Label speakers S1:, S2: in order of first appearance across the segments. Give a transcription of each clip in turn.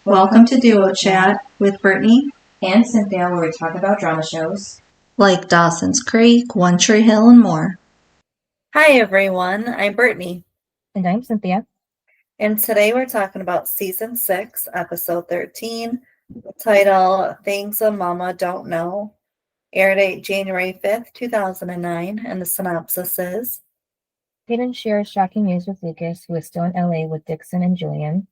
S1: Welcome to Duo Chat with Brittany
S2: and Cynthia, where we talk about drama shows.
S1: like Dawson's Creek, One Tree Hill, and more.
S3: Hi everyone, I'm Brittany.
S2: And I'm Cynthia.
S3: And today we're talking about Season 6, Episode 13, the title Things a Mama Don't Know. Air date January 5th, 2009, and the synopsis is
S2: Peyton shares shocking news with Lucas, who is still in LA with Dixon and Julian.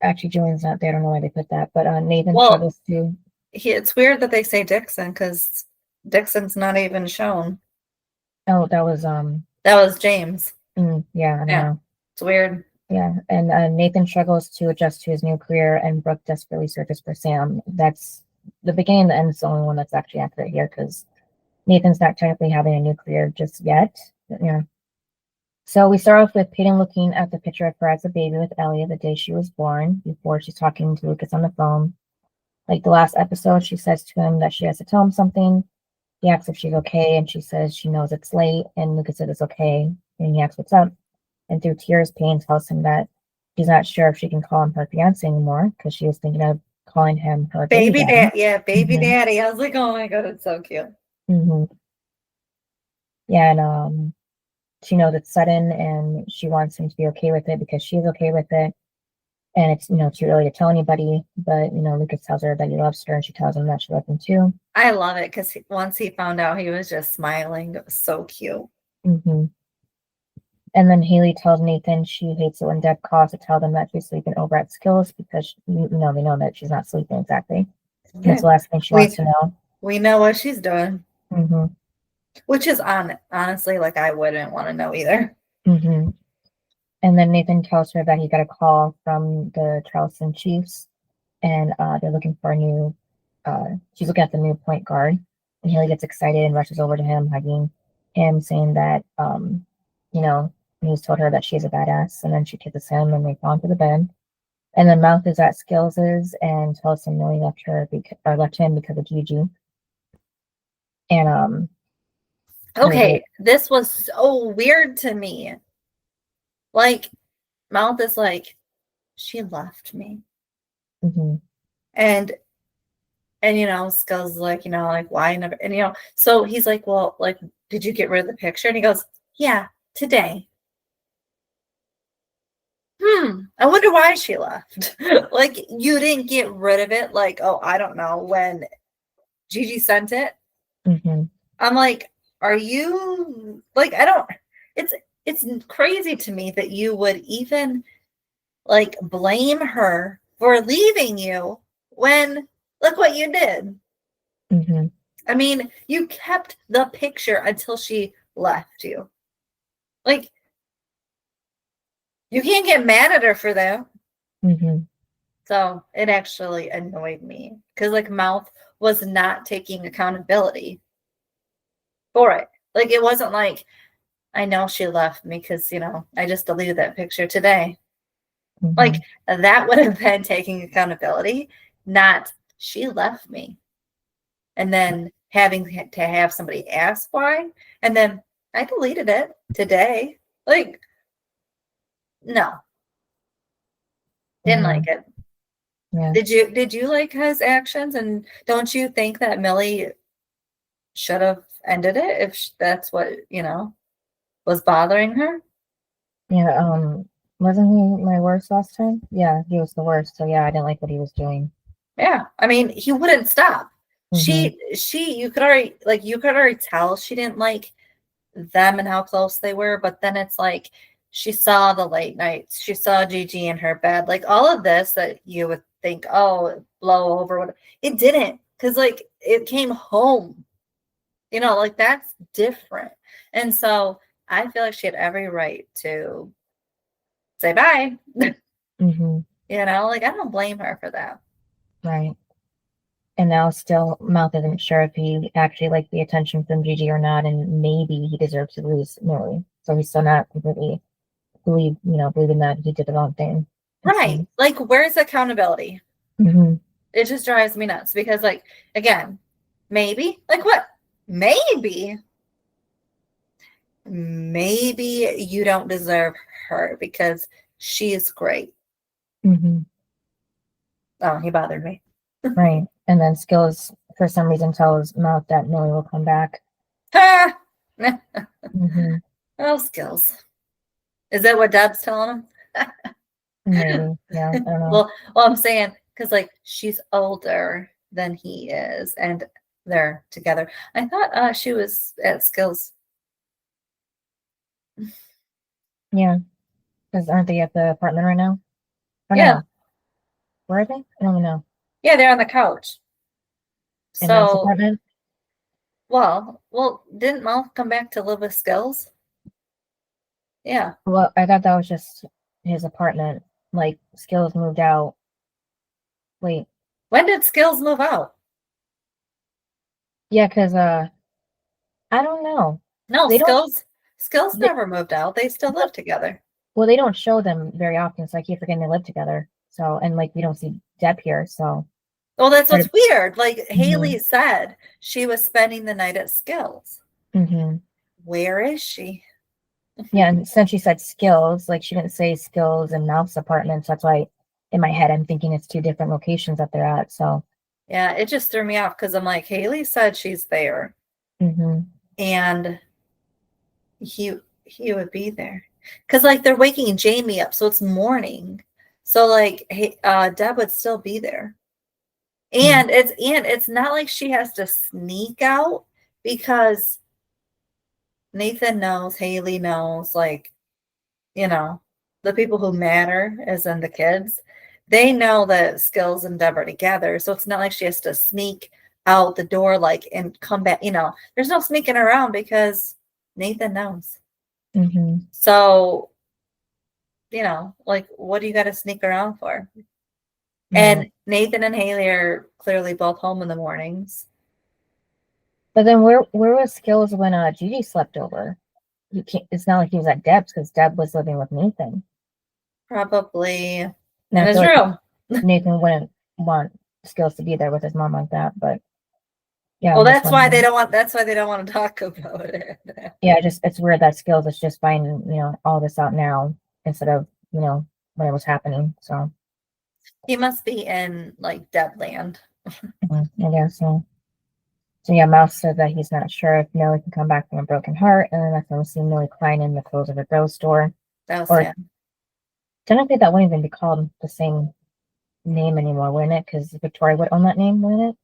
S2: Actually, Julian's not there. I don't know why they put that, but Nathan struggles to.
S3: It's weird that they say Dixon because Dixon's not even shown.
S2: Oh, that was
S3: James.
S2: Yeah, I know.
S3: It's weird.
S2: Yeah, and Nathan struggles to adjust to his new career, and Brooke desperately searches for Sam. That's the beginning and the end is the only one that's actually accurate here, because Nathan's not technically having a new career just yet. Yeah. So we start off with Peyton looking at the picture of her as a baby with Ellie the day she was born, before she's talking to Lucas on the phone. Like the last episode, she says to him that she has to tell him something. He asks if she's okay, and she says she knows it's late, and Lucas says it's okay, and he asks what's up. And through tears, Peyton tells him that she's not sure if she can call him her fiance anymore, because she was thinking of calling him her baby daddy.
S3: Baby daddy. I was like, oh my god, it's so cute.
S2: Yeah, and she knows it's sudden, and she wants him to be okay with it because she's okay with it. And it's, too early to tell anybody, but, Lucas tells her that he loves her, and she tells him that she loves him too.
S3: I love it because once he found out, he was just smiling. It was so cute.
S2: And then Haley tells Nathan she hates it when Deb calls to tell them that she's sleeping over at Skills, because, they know that she's not sleeping exactly. Okay. That's the last thing she wants to know.
S3: We know what she's doing. Which is honestly, like, I wouldn't want to know either.
S2: And then Nathan tells her that he got a call from the Charleston Chiefs, and they're looking for a new, she's looking at the new point guard. And Haley gets excited and rushes over to him, hugging him, saying that, he's told her that she's a badass. And then she kisses him, and they fall into the bed. And then Mouth is at Skills's and tells him Millie left him because of Gigi. And
S3: okay, this was so weird to me. Like, Mouth is like, she left me. And Skill's like, like, why never? And, so he's like, well, like, did you get rid of the picture? And he goes, yeah, today. I wonder why she left. Like, you didn't get rid of it. Like, oh, I don't know, when Gigi sent it. I'm like, are you, like, I don't, it's crazy to me that you would even, like, blame her for leaving you when, look what you did. I mean, you kept the picture until she left you. Like, you can't get mad at her for that. So it actually annoyed me because, like, Mouth was not taking accountability for it. Like, it wasn't like, I know she left me because, I just deleted that picture today. Like, that would have been taking accountability, not she left me. And then having to have somebody ask why, and then I deleted it today. Like, no. Didn't like it.
S2: Yeah.
S3: Did you like his actions? And don't you think that Millie should have ended it if that's what, was bothering her?
S2: Yeah, wasn't he my worst last time? Yeah, he was the worst. So yeah, I didn't like what he was doing.
S3: Yeah, I mean, he wouldn't stop. You could already tell she didn't like them and how close they were, but then it's like she saw the late nights, she saw Gigi in her bed, like all of this that you would think, oh, blow over, it didn't, because, like, it came home, like, that's different. And so I feel like she had every right to say bye. Like, I don't blame her for that.
S2: Right. And now still Mouth isn't sure if he actually liked the attention from Gigi or not, and maybe he deserves to lose Millie. So he's still not completely believing that he did the wrong thing.
S3: Right. Like, where's accountability? It just drives me nuts because, like, again, maybe, like, what? Maybe you don't deserve her because she is great. Oh, he bothered me.
S2: Right. And then Skills, for some reason, tells Mouth that Millie will come back.
S3: Ha!
S2: Mm-hmm.
S3: Oh, Skills. Is that what Deb's telling him?
S2: Maybe. Yeah. I don't know.
S3: Well, I'm saying, because like she's older than he is, and they're together. I thought she was at Skills.
S2: Yeah. Because aren't they at the apartment right now? Oh,
S3: Yeah.
S2: no. Where are they? I don't even know.
S3: Yeah, they're on the couch.
S2: In Mouth's
S3: So,
S2: apartment?
S3: well, didn't Mouth come back to live with Skills? Yeah.
S2: Well, I thought that was just his apartment. Like, Skills moved out. Wait.
S3: When did Skills move out?
S2: Yeah, because, I don't know.
S3: No,
S2: They
S3: Skills never moved out. They still live together.
S2: Well, they don't show them very often, so I keep forgetting they live together. So, and like, we don't see Deb here, so.
S3: Well, that's what's weird. Like,
S2: Mm-hmm.
S3: Haley said she was spending the night at Skills.
S2: Mm-hmm.
S3: Where is she?
S2: Yeah, and since she said Skills, like, she didn't say Skills and Mouth's apartment, so that's why in my head I'm thinking it's two different locations that they're at, so.
S3: Yeah, it just threw me off because I'm like, Haley said she's there.
S2: Mm-hmm.
S3: And he would be there. Because, like, they're waking Jamie up, so it's morning. So, like, Deb would still be there. And it's not like she has to sneak out because Nathan knows, Haley knows, like, you know, the people who matter, as in the kids, they know that Skills and Deb are together. So it's not like she has to sneak out the door, like, and come back. You know, there's no sneaking around because Nathan knows.
S2: Mm-hmm.
S3: So, you know, like, what do you got to sneak around for?
S2: Yeah.
S3: And Nathan and Haley are clearly both home in the mornings.
S2: But then where was Skills when Gigi slept over? It's not like he was at Deb's because Deb was living with Nathan.
S3: Probably in
S2: his
S3: room.
S2: Nathan wouldn't want Skills to be there with his mom like that, but yeah.
S3: Well, that's why they don't want to talk about it.
S2: Yeah, it's weird that Skills is just finding, all this out now instead of, when it was happening. So
S3: he must be in like Deadland.
S2: I guess so. So yeah, Mouse said that he's not sure if Millie can come back from a broken heart, and then that's when we see Millie crying in the clothes of her girl store.
S3: That was sad.
S2: Technically, that wouldn't even be called the same name anymore, wouldn't it? Because Victoria would own that name, wouldn't it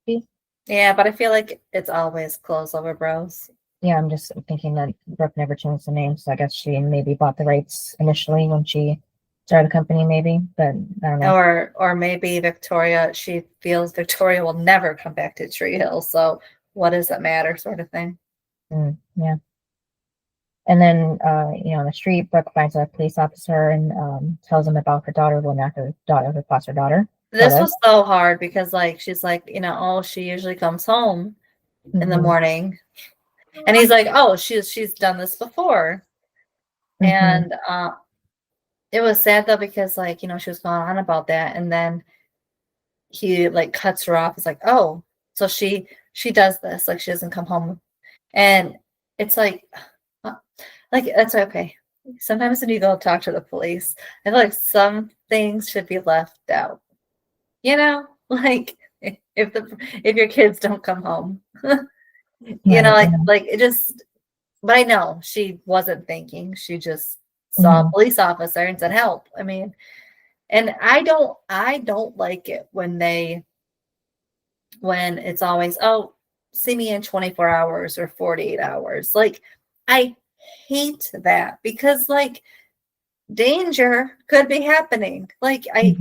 S2: be?
S3: Yeah, but I feel like it's always Clothes Over Bros.
S2: Yeah, I'm just thinking that Brooke never changed the name, so I guess she maybe bought the rights initially when she started the company, maybe, but I don't know.
S3: Or maybe Victoria, she feels Victoria will never come back to Tree Hill, so what does it matter, sort of thing.
S2: Yeah. And then, on the street, Brooke finds a police officer and tells him about her daughter, well, not her daughter, her foster daughter.
S3: This was so hard because, like, she's like, she usually comes home in the morning. And he's like, oh, she's done this before. And it was sad, though, because, like, she was going on about that. And then he, like, cuts her off. It's like, oh, so she does this. Like, she doesn't come home. And it's like, that's okay. Sometimes when you go talk to the police, I feel like some things should be left out. Like if your kids don't come home, like it just. But I know she wasn't thinking. She just saw a police officer and said, "Help!" I mean, and I don't like it when it's always, oh, see me in 24 hours or 48 hours. Like, I hate that because, like, danger could be happening. Like, I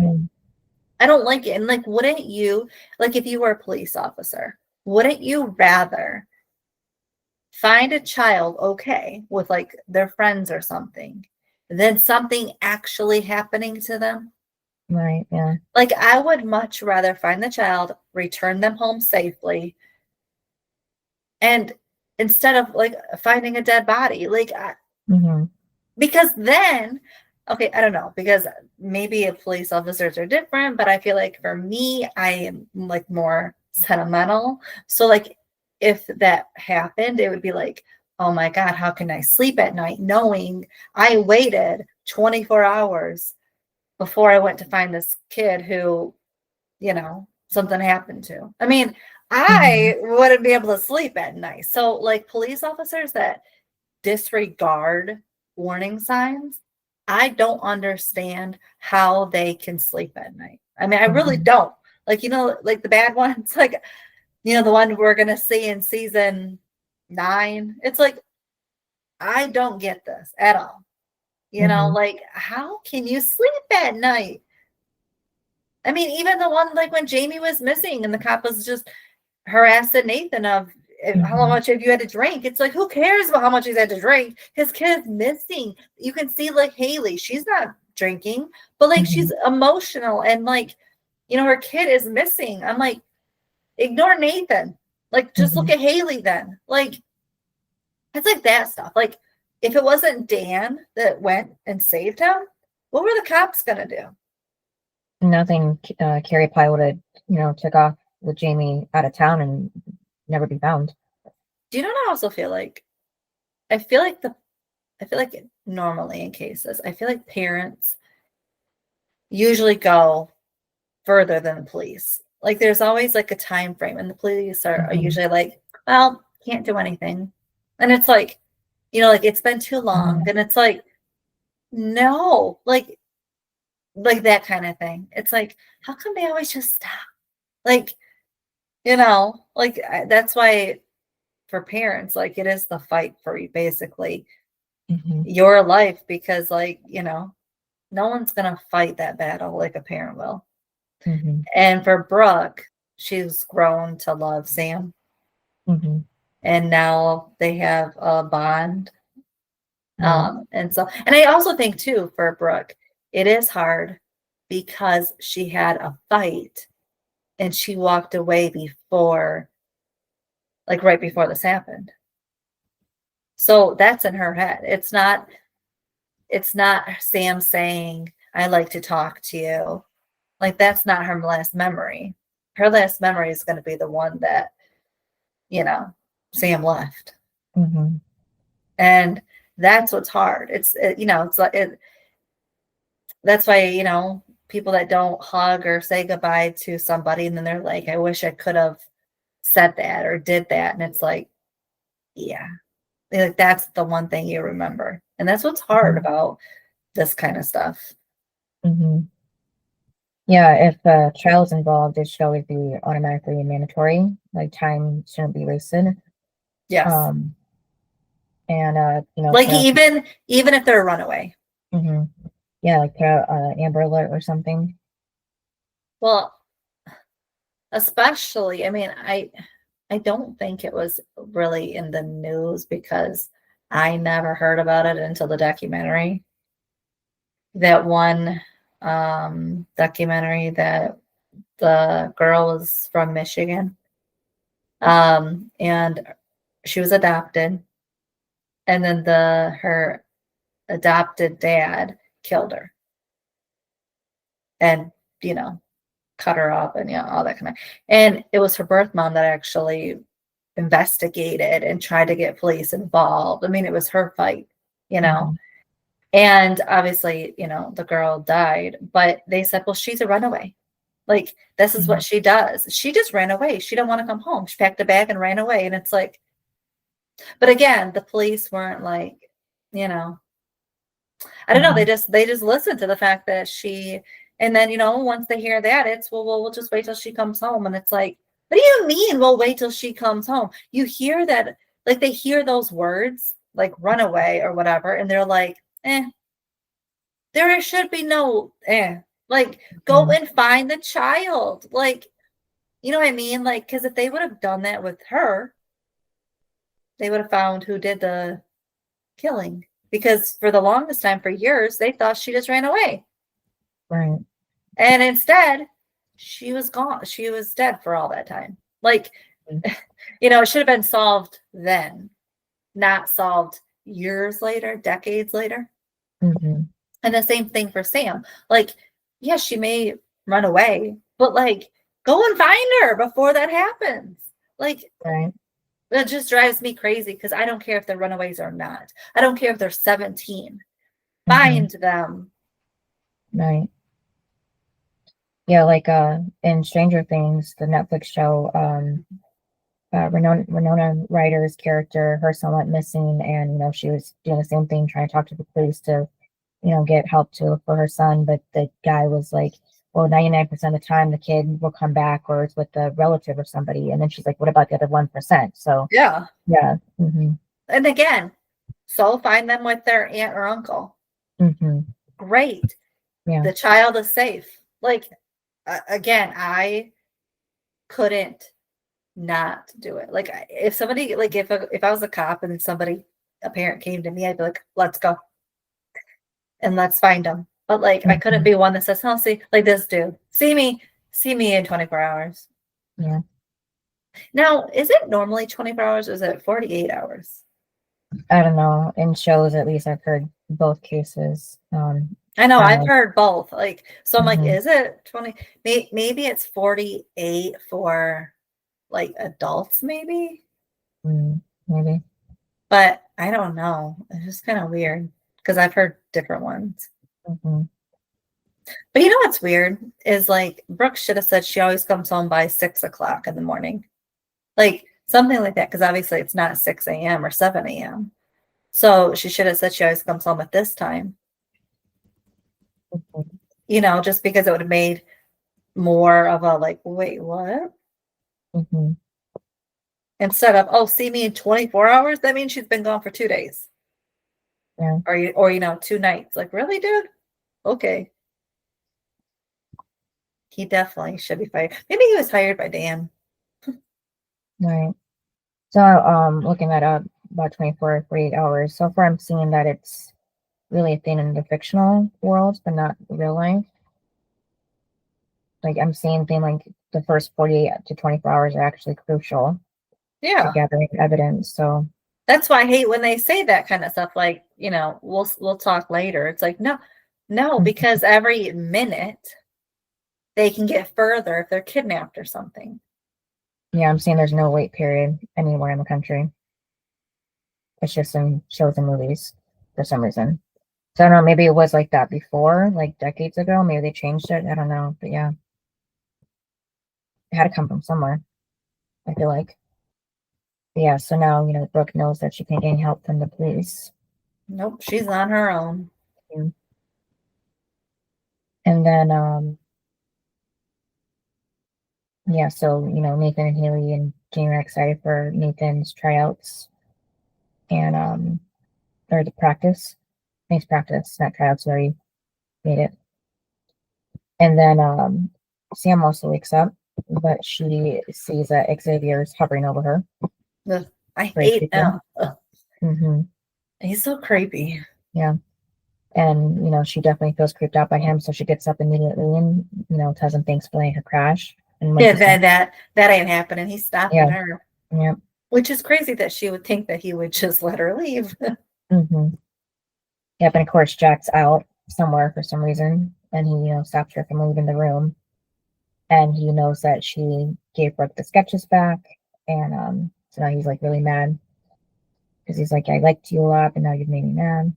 S3: don't like it. And, like, wouldn't you, like, if you were a police officer, wouldn't you rather find a child okay with, like, their friends or something than something actually happening to them?
S2: Right, yeah.
S3: Like, I would much rather find the child, return them home safely, and instead of, like, finding a dead body, like, because then, okay, I don't know, because maybe police officers are different, but I feel like for me, I am, like, more sentimental. So, like, if that happened, it would be like, oh my God, how can I sleep at night knowing I waited 24 hours before I went to find this kid who something happened to. I mean, I wouldn't be able to sleep at night. So like police officers that disregard warning signs, I don't understand how they can sleep at night. I mean, I really don't. Like, like the bad ones, like, the one we're going to see in season 9. It's like, I don't get this at all. Like, how can you sleep at night? I mean, even the one, like when Jamie was missing and the cop was just harassing Nathan of how much have you had to drink? It's like, who cares about how much he's had to drink? His kid's missing. You can see like Haley, she's not drinking, but like she's emotional and like, her kid is missing. I'm like, ignore Nathan. Like, just look at Haley then. Like, it's like that stuff. Like, if it wasn't Dan that went and saved him, what were the cops gonna do?
S2: Nothing. Carrie probably would have, took off with Jamie out of town and never be found.
S3: Do you know what I also feel like? I feel like normally in cases, I feel like parents usually go further than the police. Like there's always like a time frame, and the police are usually like, well, can't do anything. And it's like, like it's been too long. And it's like, no, like that kind of thing. It's like, how come they always just stop? Like, like that's why for parents, like it is the fight for you, basically your life, because like, no one's going to fight that battle like a parent will. And for Brooke, she's grown to love Sam. And now they have a bond. And I also think too, for Brooke, it is hard because she had a fight and she walked away before, like right before this happened. So that's in her head. It's not Sam saying, I like to talk to you. Like that's not her last memory. Her last memory is going to be the one that, Sam left. And that's what's hard. It's that's why, people that don't hug or say goodbye to somebody, and then they're like, I wish I could have said that or did that. And it's like, yeah, like that's the one thing you remember. And that's what's hard about this kind of stuff.
S2: Yeah, if a child's involved, it should always be automatically mandatory. Like time shouldn't be wasted.
S3: Yes.
S2: And
S3: like even if they're a runaway.
S2: Yeah, like Amber Alert or something.
S3: Well, especially, I mean, I don't think it was really in the news because I never heard about it until the documentary. That one documentary that the girl was from Michigan. And she was adopted. And then her adopted dad killed her. And, cut her up and all that kind of. And it was her birth mom that actually investigated and tried to get police involved. I mean, it was her fight, And obviously, the girl died, but they said, well, she's a runaway. Like, this is what she does. She just ran away. She didn't want to come home. She packed a bag and ran away. And it's like, but again, the police weren't like, I don't know. They just listened to the fact that she, and then, once they hear that, it's, well, we'll just wait till she comes home. And it's like, what do you mean we'll wait till she comes home? You hear that, like they hear those words, like runaway or whatever. And they're like, there should be no, like go and find the child. Like, you know what I mean? Like, because if they would have done that with her, they would have found who did the killing. Because for the longest time, for years, they thought she just ran away.
S2: Right.
S3: And instead, she was gone. She was dead for all that time. Like, it should have been solved then, not solved years later, decades later. And the same thing for Sam. Like, yeah, she may run away, but like, go and find her before that happens. Like,
S2: right.
S3: It just drives me crazy because I don't care if they're runaways or not. I don't care if they're 17. Find them.
S2: Right. Yeah, like in Stranger Things, the Netflix show, Winona Ryder's character, her son went missing, and she was doing the same thing, trying to talk to the police to get help for her son, but the guy was like, well, 99% of the time the kid will come back or it's with a relative or somebody. And then she's like, what about the other 1%? So
S3: Yeah.
S2: yeah. Mm-hmm.
S3: And again, so find them with their aunt or uncle.
S2: Mm-hmm.
S3: Great.
S2: Yeah.
S3: The child is safe. Like, again, I couldn't not do it. Like, if somebody, like, if I was a cop and a parent came to me, I'd be like, let's go and let's find them. But like, I couldn't be one that says, "Oh, see, like this dude, see me in 24 hours."
S2: Yeah.
S3: Now, is it normally 24 hours or is it 48 hours?
S2: I don't know. In shows, at least I've heard both cases.
S3: I know I've heard both. Like, so I'm like,
S2: Mhm.
S3: is it 20? Maybe it's 48 for like adults, maybe.
S2: Maybe.
S3: But I don't know. It's just kind of weird because I've heard different ones.
S2: Mm-hmm.
S3: But you know what's weird is like Brooke should have said she always comes home by 6 o'clock in the morning, like something like that. Because obviously it's not 6 a.m. or 7 a.m. So she should have said she always comes home at this time.
S2: Mm-hmm.
S3: Just because it would have made more of a like, wait, what?
S2: Mm-hmm.
S3: Instead of, oh, see me in 24 hours. That means she's been gone for 2 days.
S2: Yeah.
S3: Or 2 nights. Like, really, dude? Okay. He definitely should be fired. Maybe he was hired by Dan.
S2: Right. So looking that up, about 24 48 hours. So far I'm seeing that it's really a thing in the fictional world, but not real life. Like I'm seeing thing like the first 48 to 24 hours are actually crucial to gathering evidence. So
S3: that's why I hate when they say that kind of stuff. Like, we'll talk later. It's like, no, because every minute they can get further if they're kidnapped or something.
S2: Yeah, I'm seeing there's no wait period anywhere in the country. It's just in shows and movies for some reason. So I don't know, maybe it was like that before, like decades ago. Maybe they changed it. I don't know. But yeah. It had to come from somewhere, I feel like. But yeah, so now, Brooke knows that she can't get any help from the police.
S3: Nope, she's on her own.
S2: And then yeah, so Nathan and Haley and Jamie are excited for Nathan's tryouts and or the practice. Nice practice, not tryouts where he made it. And then Sam also wakes up, but she sees that Xavier's hovering over her.
S3: Ugh, I hate him.
S2: Mm-hmm.
S3: He's so creepy.
S2: Yeah. And she definitely feels creeped out by him, so she gets up immediately and tells him thanks for letting her crash. And
S3: yeah, that ain't happening. He's stopping her.
S2: Yeah.
S3: Which is crazy that she would think that he would just let her leave.
S2: Mm-hmm. Yep, and of course Jack's out somewhere for some reason, and he stops her from leaving the room, and he knows that she gave Brooke the sketches back, and so now he's like really mad because he's like, I liked you a lot, but now you've made me mad.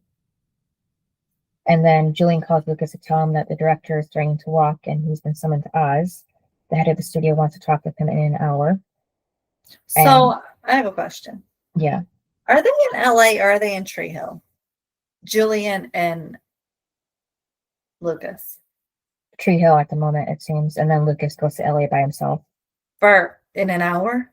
S2: And then Julian calls Lucas to tell him that the director is threatening to walk and he's been summoned to Oz. The head of the studio wants to talk with him in an hour.
S3: So I have a question.
S2: Yeah.
S3: Are they in LA or are they in Tree Hill? Julian and Lucas.
S2: Tree Hill at the moment, it seems. And then Lucas goes to LA by himself.
S3: In an hour?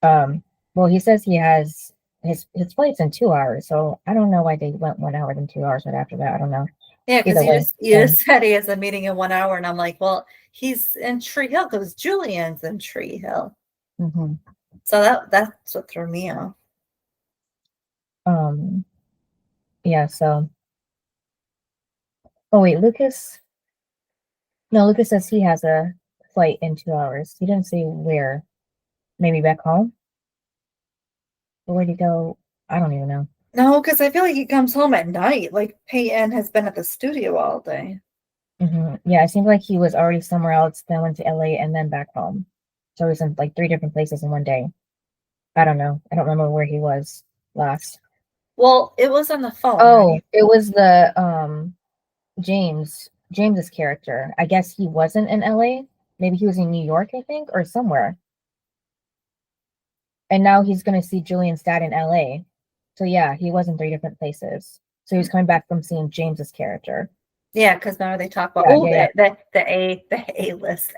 S2: Well, he says he has his flight's in 2 hours, so I don't know why they went 1 hour then 2 hours right after that. I don't know.
S3: Yeah, because you just said he has a meeting in 1 hour, and I'm like, well, he's in Tree Hill because Julian's in Tree Hill.
S2: Mm-hmm.
S3: So that's what threw me off.
S2: Yeah, so oh wait, Lucas says he has a flight in 2 hours. He didn't say where. Maybe back home? Or where'd he go? I don't even know.
S3: No, because I feel like he comes home at night. Like Peyton has been at the studio all day.
S2: Mm-hmm. Yeah, it seemed like he was already somewhere else, then went to LA and then back home. So he was in like 3 different places in one day. I don't know. I don't remember where he was last.
S3: Well, it was on the phone.
S2: Oh, right? It was the James James's character. I guess he wasn't in LA. Maybe he was in New York, I think, or somewhere. And now he's going to see Julian's dad in LA. So yeah, he was in 3 different places. So he was coming back from seeing James's character.
S3: Yeah, because remember they talk about the A-list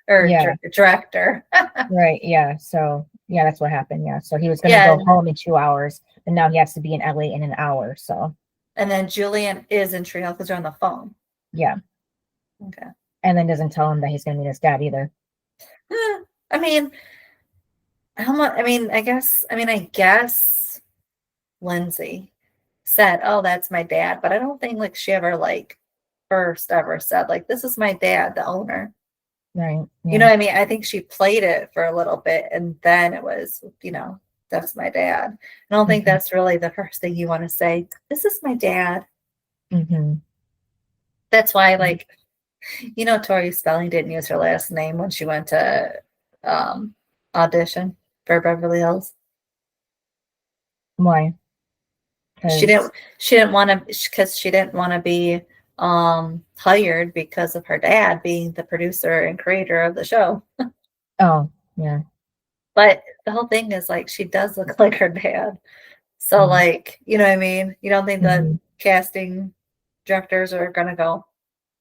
S3: or director.
S2: Right. Yeah. So yeah, that's what happened. Yeah. So he was going to go home in 2 hours, and now he has to be in LA in an hour. So.
S3: And then Julian is in Treehouse because they're on the phone.
S2: Yeah.
S3: Okay.
S2: And then doesn't tell him that he's going to meet his dad either.
S3: I mean, how much? I guess Lindsay said, "Oh, that's my dad," but I don't think like she ever like first ever said like, "This is my dad, the owner."
S2: Right. Yeah.
S3: You know what I mean? I think she played it for a little bit, and then it was, that's my dad. I don't think that's really the first thing you want to say. This is my dad. That's why, like, Tori Spelling didn't use her last name when she went to audition for Beverly Hills.
S2: Why?
S3: She didn't want to, because she didn't want to be hired because of her dad being the producer and creator of the show.
S2: Oh, yeah.
S3: But the whole thing is like she does look like her dad. So like, you know what I mean? You don't think the casting directors are gonna go,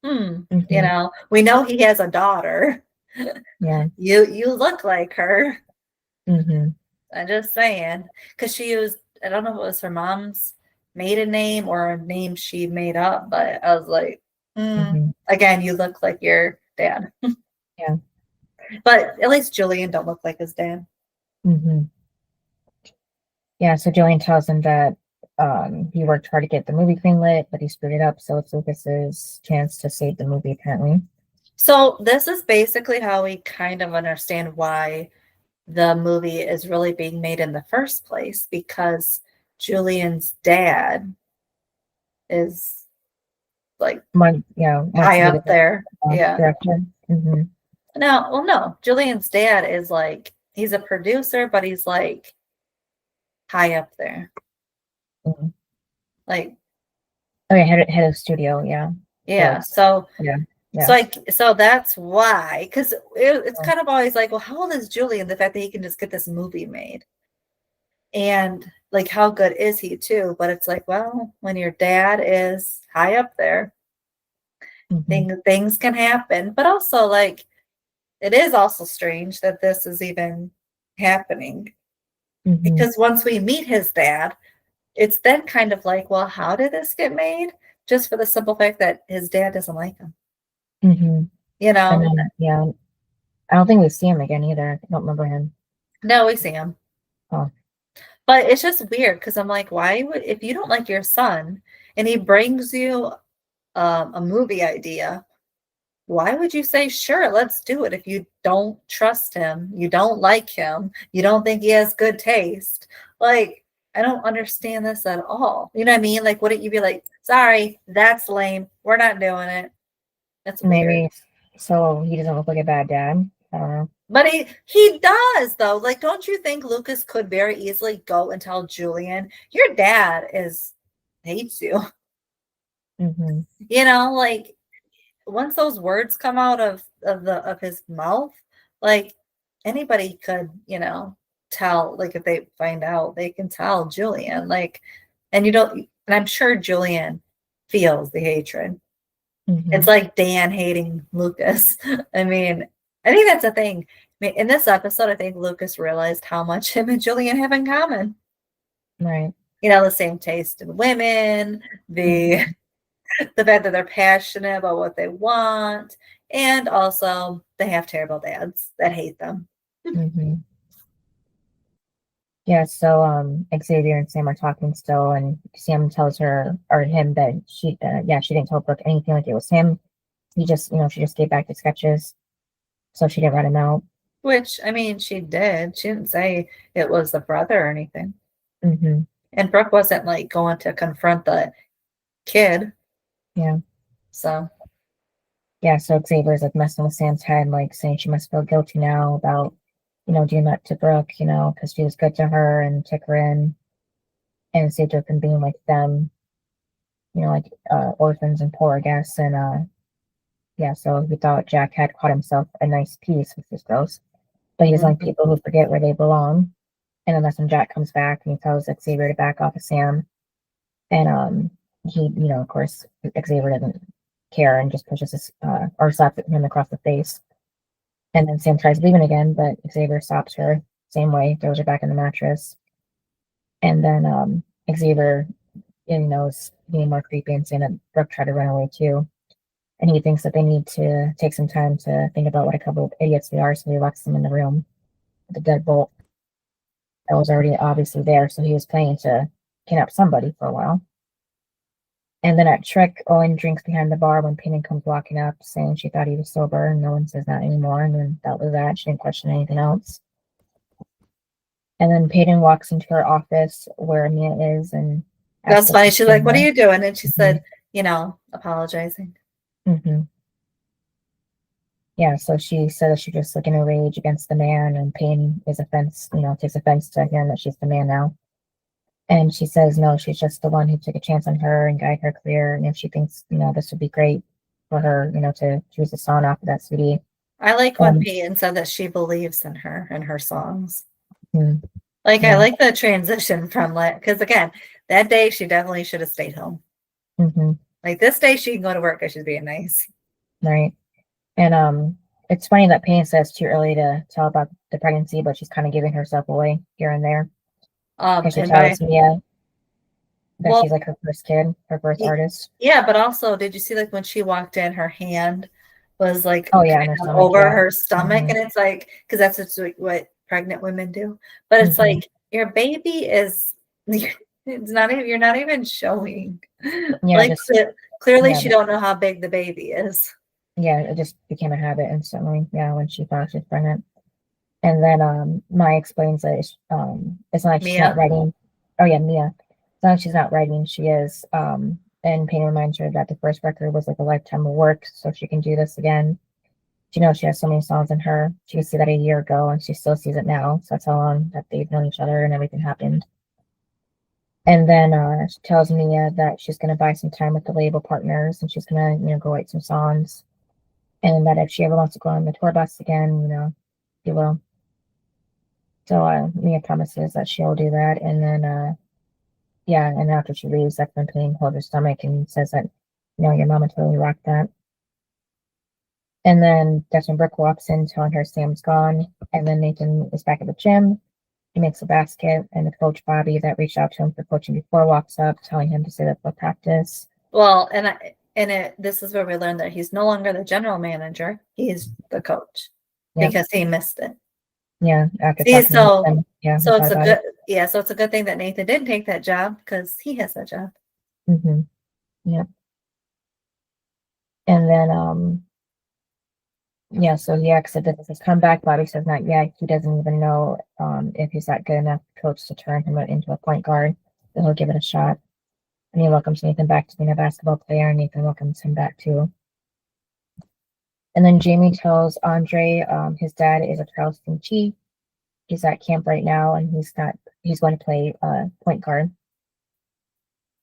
S3: we know he has a daughter.
S2: Yeah.
S3: You look like her.
S2: I'm
S3: just saying. Because she used, I don't know if it was her mom's maiden name or a name she made up, but I was like, again, you look like your dad.
S2: Yeah.
S3: But at least Julian don't look like his dad.
S2: Yeah, so Julian tells him that he worked hard to get the movie greenlit, but he screwed it up, so it's Lucas's chance to save the movie, apparently.
S3: So this is basically how we kind of understand why the movie is really being made in the first place, because Julian's dad is like high up there.
S2: Director.
S3: No, Julian's dad is like, he's a producer, but he's like high up there. Like,
S2: head of studio,
S3: so that's why, because it's kind of always like, well, how old is Julian? The fact that he can just get this movie made, and like, how good is he too? But it's like, well, when your dad is high up there, things can happen. But also, like, it is also strange that this is even happening, because once we meet his dad, it's then kind of like, well, how did this get made? Just for the simple fact that his dad doesn't like him.
S2: I don't think we see him again either. I don't remember him.
S3: No, we see him.
S2: Oh.
S3: But it's just weird, because I'm like, why would, if you don't like your son and he brings you a movie idea, why would you say, sure, let's do it, if you don't trust him, you don't like him, you don't think he has good taste? Like, I don't understand this at all. You know what I mean? Like, wouldn't you be like, sorry, that's lame, we're not doing it? That's weird.
S2: Maybe so he doesn't look like a bad dad. I don't know.
S3: But he does, though. Like, don't you think Lucas could very easily go and tell Julian, your dad hates you? Like, once those words come out of his mouth, like, anybody could, tell. Like, if they find out, they can tell Julian. Like, and I'm sure Julian feels the hatred. It's like Dan hating Lucas. I mean, I think that's the thing. I mean, in this episode, I think Lucas realized how much him and Julian have in common.
S2: Right.
S3: The same taste in women, the fact that they're passionate about what they want, and also they have terrible dads that hate them.
S2: Yeah, so Xavier and Sam are talking still, and Sam tells her or him that she didn't tell Brooke anything, like it was him. He just, she just gave back the sketches, so she didn't rat him out.
S3: Which, I mean, she did. She didn't say it was the brother or anything. And Brooke wasn't like going to confront the kid.
S2: Yeah.
S3: So.
S2: Yeah, so Xavier's like messing with Sam's head, like saying she must feel guilty now about doing that to Brooke, because she was good to her and took her in and saved her from being like them, like orphans and poor, I guess. And Yeah, so he thought Jack had caught himself a nice piece, which is gross. But he's like people who forget where they belong. And then that's when Jack comes back and he tells Xavier to back off of Sam. And he, of course, Xavier doesn't care and just pushes his or slaps him across the face. And then Sam tries leaving again, but Xavier stops her same way, throws her back in the mattress. And then Xavier, is being more creepy and saying that Brooke tried to run away too. And he thinks that they need to take some time to think about what a couple of idiots they are, so he locks them in the room with the deadbolt that was already obviously there. So he was planning to kidnap somebody for a while. And then at Trick, Owen drinks behind the bar when Peyton comes walking up, saying she thought he was sober, and no one says that anymore. And then that was that. She didn't question anything else. And then Peyton walks into her office where Mia is, and
S3: that's funny. She's like, "What are you doing?" And she said, apologizing.
S2: Yeah, so she said that she's just like in a rage against the man, and Payne takes offense to hearing that she's the man now. And she says no, she's just the one who took a chance on her and guide her career. And if she thinks, this would be great for her, to choose a song off of that CD.
S3: I like when Peyton said that she believes in her and her songs.
S2: I
S3: like the transition from because again, that day she definitely should have stayed home. Like this day she can go to work because she's being nice.
S2: Right. And it's funny that Payne says too early to tell about the pregnancy, but she's kind of giving herself away here and there. And she tells Mia that she's like her first kid, her first artist.
S3: Yeah, but also, did you see like when she walked in, her hand was like
S2: her stomach,
S3: over her stomach, and it's like because that's what pregnant women do. But it's like your baby is. It's not even. You're not even showing. Yeah, clearly she don't know how big the baby is.
S2: Yeah, it just became a habit instantly. Yeah, when she thought she was pregnant. And then Maya explains that it's not like she's not writing. Oh yeah, Mia. It's not like she's not writing. She is. And Payne reminds her that the first record was like a lifetime of work, so she can do this again. She knows she has so many songs in her. She could see that a year ago, and she still sees it now. So that's how long that they've known each other and everything happened. And then she tells Mia that she's going to buy some time with the label partners, and she's going to go write some songs. And that if she ever wants to go on the tour bus again, she will. So Mia promises that she'll do that. And then, and after she leaves, that's when Payne holds her stomach and says that, your mama totally rocked that. And then that's when Brooke walks in telling her Sam's gone. And then Nathan is back at the gym. He makes a basket, and the coach, Bobby, that reached out to him for coaching before, walks up telling him to say that for practice.
S3: Well, this is where we learned that he's no longer the general manager. He's the coach because he missed it.
S2: Yeah.
S3: So it's a good thing that Nathan didn't take that job because he has that job.
S2: Yeah. And then so he asks if this is his comeback. Bobby says not yet. He doesn't even know if he's that good enough coach to turn him into a point guard. So he'll give it a shot. And he welcomes Nathan back to being a basketball player, and Nathan welcomes him back too. And then Jamie tells Andre his dad is a Charleston Chief. He's at camp right now, and he's going to play point guard.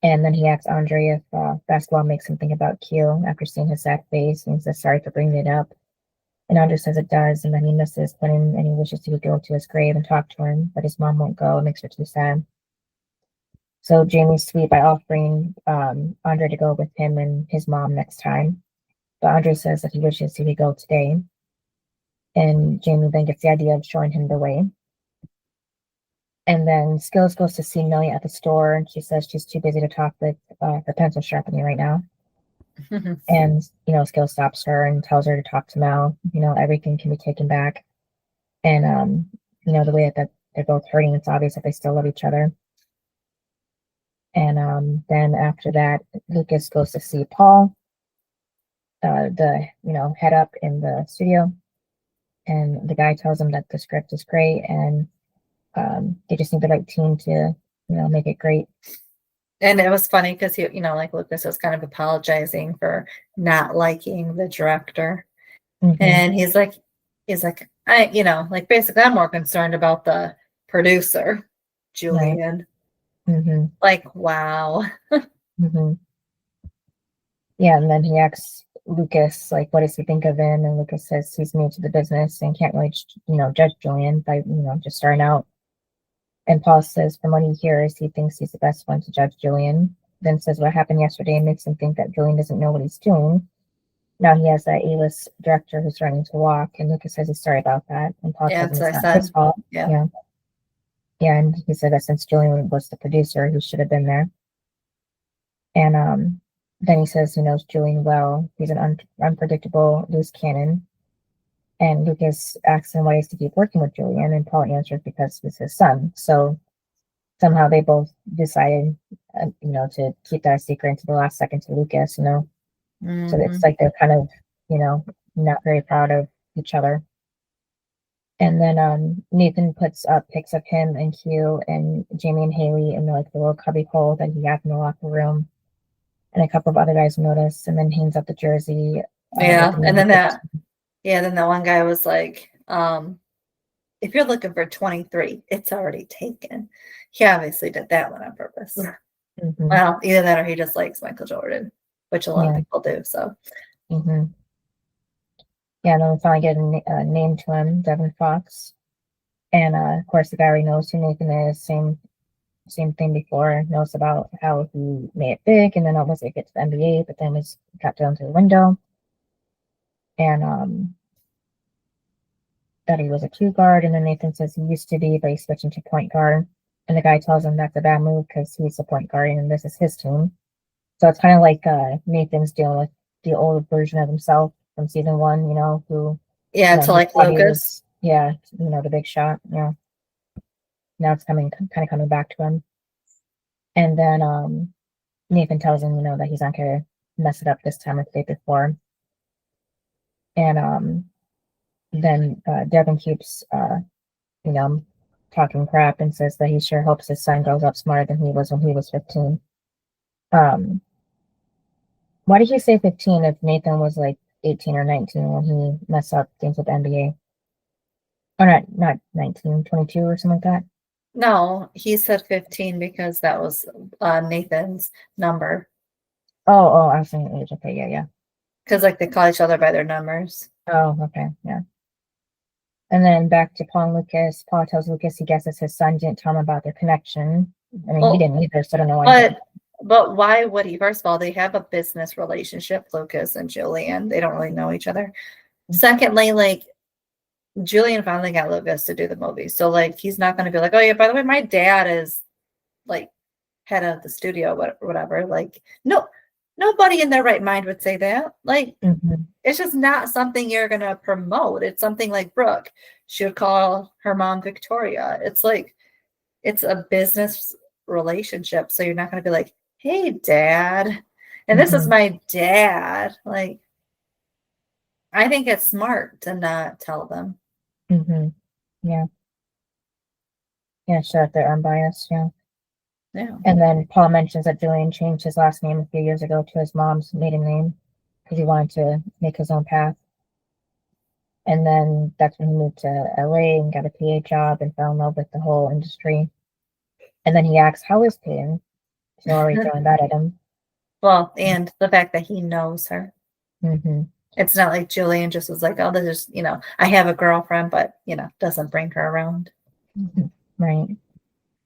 S2: And then he asks Andre if basketball makes him think about Q after seeing his sad face, and he says sorry for bringing it up. And Andre says it does, and then he misses Quentin, and he wishes he could go to his grave and talk to him, but his mom won't go. It makes her too sad. So Jamie's sweet by offering Andre to go with him and his mom next time. But Andre says that he wishes he could go today. And Jamie then gets the idea of showing him the way. And then Skills goes to see Millie at the store, and she says she's too busy to talk with her pencil sharpening right now. And, Skills stops her and tells her to talk to Mel. Everything can be taken back. And, the way that they're both hurting, it's obvious that they still love each other. And then after that, Lucas goes to see Paul, the head up in the studio, and the guy tells him that the script is great, and they just need the right team to make it great.
S3: And it was funny because he, Lucas was kind of apologizing for not liking the director, and he's like, basically, I'm more concerned about the producer, Julian.
S2: Right.
S3: Like, wow.
S2: Yeah, and then he asks Lucas, like, what does he think of him? And Lucas says he's new to the business and can't really, judge Julian by, just starting out. And Paul says from what he hears, he thinks he's the best one to judge Julian. Then says what happened yesterday makes him think that Julian doesn't know what he's doing. Now he has that A-list director who's starting to walk, and Lucas says he's sorry about that. And Paul tells him it's not his fault. Yeah. Yeah, and he said that since Julian was the producer, he should have been there. And then he says he knows Julian well. He's an unpredictable loose cannon. And Lucas asks him why he has to keep working with Julian, and Paul answers because he's his son. So somehow they both decided, to keep that secret into the last second to Lucas, So it's like they're kind of, not very proud of each other. And then Nathan picks up him and Q and Jamie and Haley in the little cubby hole that he had in the locker room. And a couple of other guys notice, and then hangs up the jersey.
S3: And then then the one guy was like, if you're looking for 23, it's already taken. He obviously did that one on purpose. Mm-hmm. Well, either that or he just likes Michael Jordan, which a lot of people do. So,
S2: yeah, and then we finally get a name to him, Devin Fox. And of course, the guy already knows who Nathan is. Same thing before. Knows about how he made it big, and then almost get to the NBA, but then was got down to the window. And that he was a 2 guard, and then Nathan says he used to be, but he's switching to point guard. And the guy tells him that's a bad move because he's a point guard and this is his team. So it's kind of like Nathan's dealing with the old version of himself from season 1, who
S3: to like Lucas.
S2: The big shot. Yeah. Now it's kind of coming back to him. And then Nathan tells him, that he's not gonna mess it up this time like the day before. And then Devin keeps talking crap and says that he sure hopes his son grows up smarter than he was when he was 15. Why did you say 15 if Nathan was like 18 or 19 when he messed up things with the NBA? Or not 19, 22 or something like that?
S3: No, he said 15 because that was Nathan's number.
S2: Oh, I was saying age. Okay, yeah.
S3: Because they call each other by their numbers.
S2: Oh, okay, yeah. And then back to Paul and Lucas. Paul tells Lucas he guesses his son didn't tell him about their connection. I mean, he didn't either, so I don't know why.
S3: But why would he? First of all, they have a business relationship, Lucas and Julian. They don't really know each other. Secondly, Julian finally got Lucas to do the movie. So, he's not going to be like, oh, yeah, by the way, my dad is, head of the studio, whatever. No, nobody in their right mind would say that. It's just not something you're going to promote. It's something like Brooke. She would call her mom Victoria. It's it's a business relationship. So you're not going to be like, hey, Dad. And this is my dad. I think it's smart to not tell them.
S2: Yeah. Yeah, show that they're unbiased. Yeah.
S3: Yeah.
S2: And then Paul mentions that Julian changed his last name a few years ago to his mom's maiden name because he wanted to make his own path. And then that's when he moved to LA and got a PA job and fell in love with the whole industry. And then he asks, how is Peyton? So already throwing that at him.
S3: Well, and the fact that he knows her. It's not like Julian just was like, oh, this is, I have a girlfriend, but, doesn't bring her around.
S2: Right.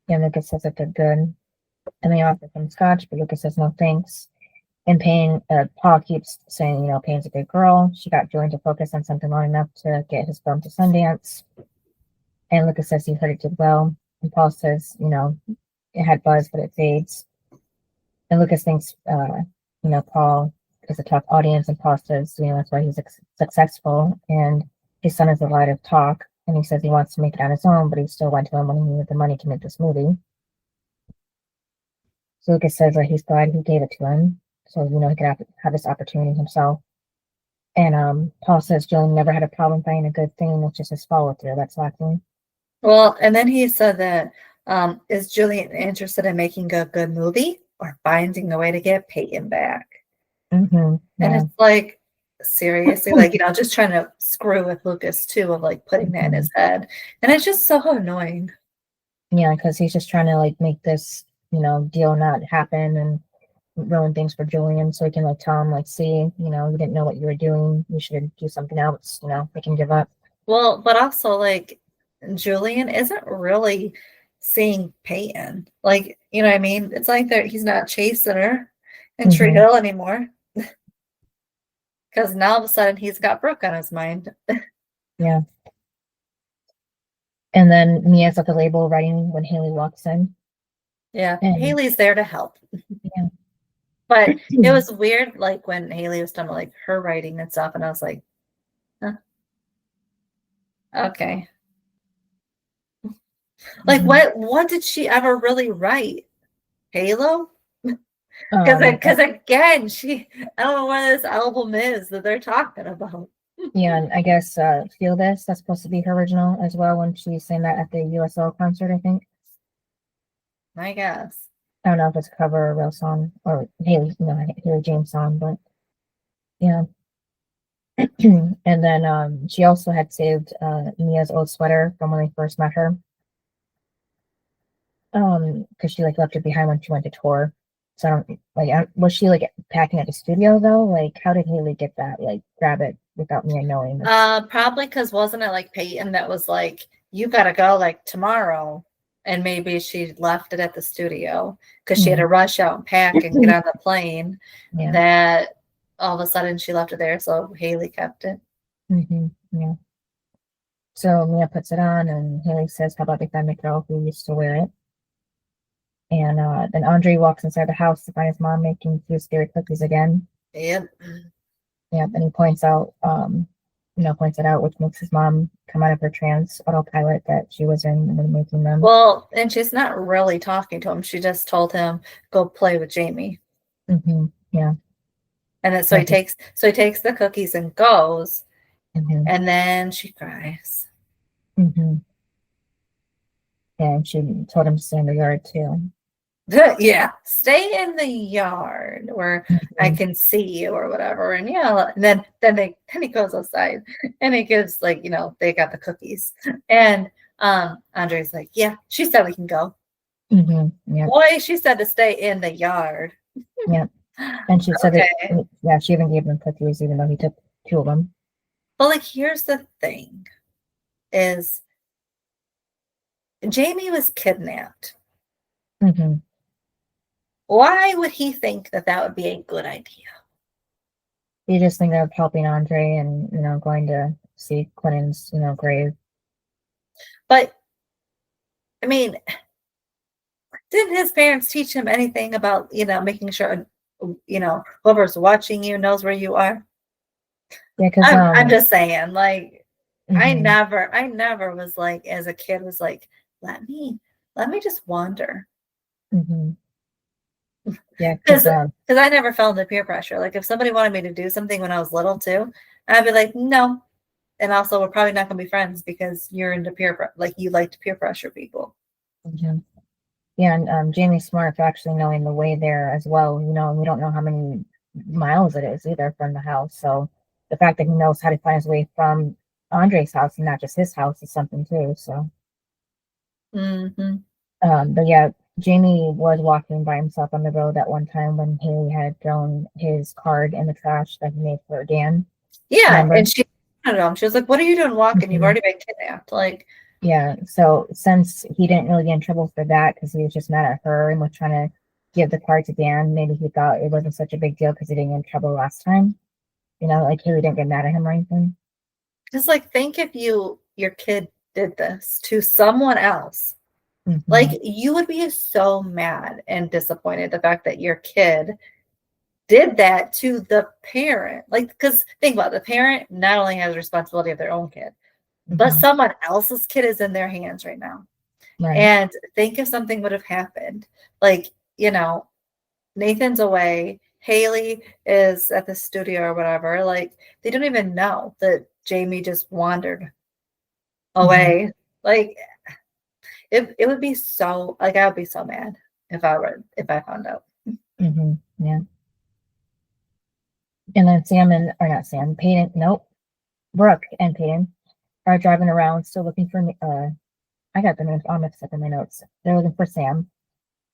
S2: Yeah, Lucas says that they're good. And they offer him scotch, but Lucas says no thanks. And Paul keeps saying, Payne's a good girl. She got Julian to focus on something long enough to get his film to Sundance. And Lucas says he heard it did well. And Paul says, it had buzz, but it fades. And Lucas thinks, Paul is a tough audience, and Paul says, that's why he's successful. And his son is a lot of talk, and he says he wants to make it on his own, but he still went to him when he needed the money to make this movie. So Lucas says that he's glad he gave it to him, so he could have this opportunity himself. And Paul says Julian never had a problem finding a good thing, it's just his follow through that's lacking.
S3: Well, and then he said that is Julian interested in making a good movie or finding a way to get Peyton back?
S2: And
S3: it's seriously, just trying to screw with Lucas too, of putting that in his head. And it's just so annoying.
S2: Yeah, because he's just trying to make this, deal not happen. And ruin things for Julian, so he can like tell him like, see, you know, you didn't know what you were doing. You should do something else. You know, they can give up.
S3: Well, but also like Julian isn't really seeing Peyton. Like, you know what I mean? It's like that he's not chasing her in Tree Hill anymore. Because now all of a sudden he's got Brooke on his mind.
S2: Yeah. And then Mia's at the label writing when Haley walks in.
S3: Yeah, and Haley's there to help.
S2: Yeah.
S3: But it was weird, like when Haley was done with like her writing and stuff, and I was like, huh. Okay. Like what did she ever really write? Halo? Because again, I don't know what this album is that they're talking about.
S2: Yeah, and I guess Feel This, that's supposed to be her original as well when she sang that at the USO concert, I think.
S3: I guess.
S2: I don't know if it's a cover or a real song or Haley James song, but yeah. And then she also had saved Mia's old sweater from when they first met her. Because she like left it behind when she went to tour. So I don't like was she like packing at the studio though? Like how did Haley get that? Like grab it without Mia knowing?
S3: Probably because wasn't it like Peyton that was like, you gotta go like tomorrow. And maybe she left it at the studio because she had to rush out and pack and get on the plane. Yeah. That all of a sudden she left it there, so Haley kept it.
S2: Yeah. So Mia puts it on, and Haley says, "How about they find the girl who used to wear it?" And then Andre walks inside the house to find his mom making 2 scary cookies again.
S3: Yep.
S2: Yep. And he points it out, which makes his mom come out of her trance autopilot that she was in when making them.
S3: Well, and she's not really talking to him. She just told him, go play with Jamie.
S2: Yeah.
S3: And then so he takes the cookies and goes, and then she cries.
S2: Yeah, and she told him to stay in the yard too.
S3: Yeah, stay in the yard where I can see you or whatever. And yeah, and then he goes outside and he gives like, you know, they got the cookies. And Andre's like, yeah, she said we can go.
S2: Yeah.
S3: Boy, she said to stay in the yard.
S2: Yeah. And she said that she even gave them cookies even though he took 2 of them.
S3: Well, like here's the thing is Jamie was kidnapped. Why would he think that would be a good idea?
S2: You just think of helping Andre and, you know, going to see Quinnen's, you know, grave.
S3: But, I mean, didn't his parents teach him anything about, you know, making sure, you know, whoever's watching you knows where you are?
S2: Yeah, because
S3: I'm just saying, like, I never was like, as a kid, was like, let me just wander.
S2: Yeah,
S3: because I never fell into peer pressure. Like if somebody wanted me to do something when I was little too, I'd be like, no. And also, we're probably not going to be friends because you're into like you like to peer pressure people.
S2: Yeah, and Jamie's smart for actually knowing the way there as well. You know, and we don't know how many miles it is either from the house. So the fact that he knows how to find his way from Andre's house and not just his house is something too. So. But yeah. Jamie was walking by himself on the road at one time when Haley had thrown his card in the trash that he made for Dan.
S3: Yeah, remember? And she was like, "What are you doing walking? You've already been kidnapped." Like,
S2: yeah. So since he didn't really get in trouble for that because he was just mad at her and was trying to give the card to Dan, maybe he thought it wasn't such a big deal because he didn't get in trouble last time. You know, like Haley didn't get mad at him or anything.
S3: Just like think if your kid did this to someone else. Like you would be so mad and disappointed the fact that your kid did that to the parent. Like, because think about it, the parent not only has the responsibility of their own kid, but someone else's kid is in their hands right now. Right. And think if something would have happened. Like, you know, Nathan's away, Haley is at the studio or whatever. Like, they don't even know that Jamie just wandered away. Like, it would be so, like, I would be so mad if I found out.
S2: Yeah. And then Brooke and Peyton are driving around still looking for me. I got the names all mixed up in my notes. They're looking for Sam.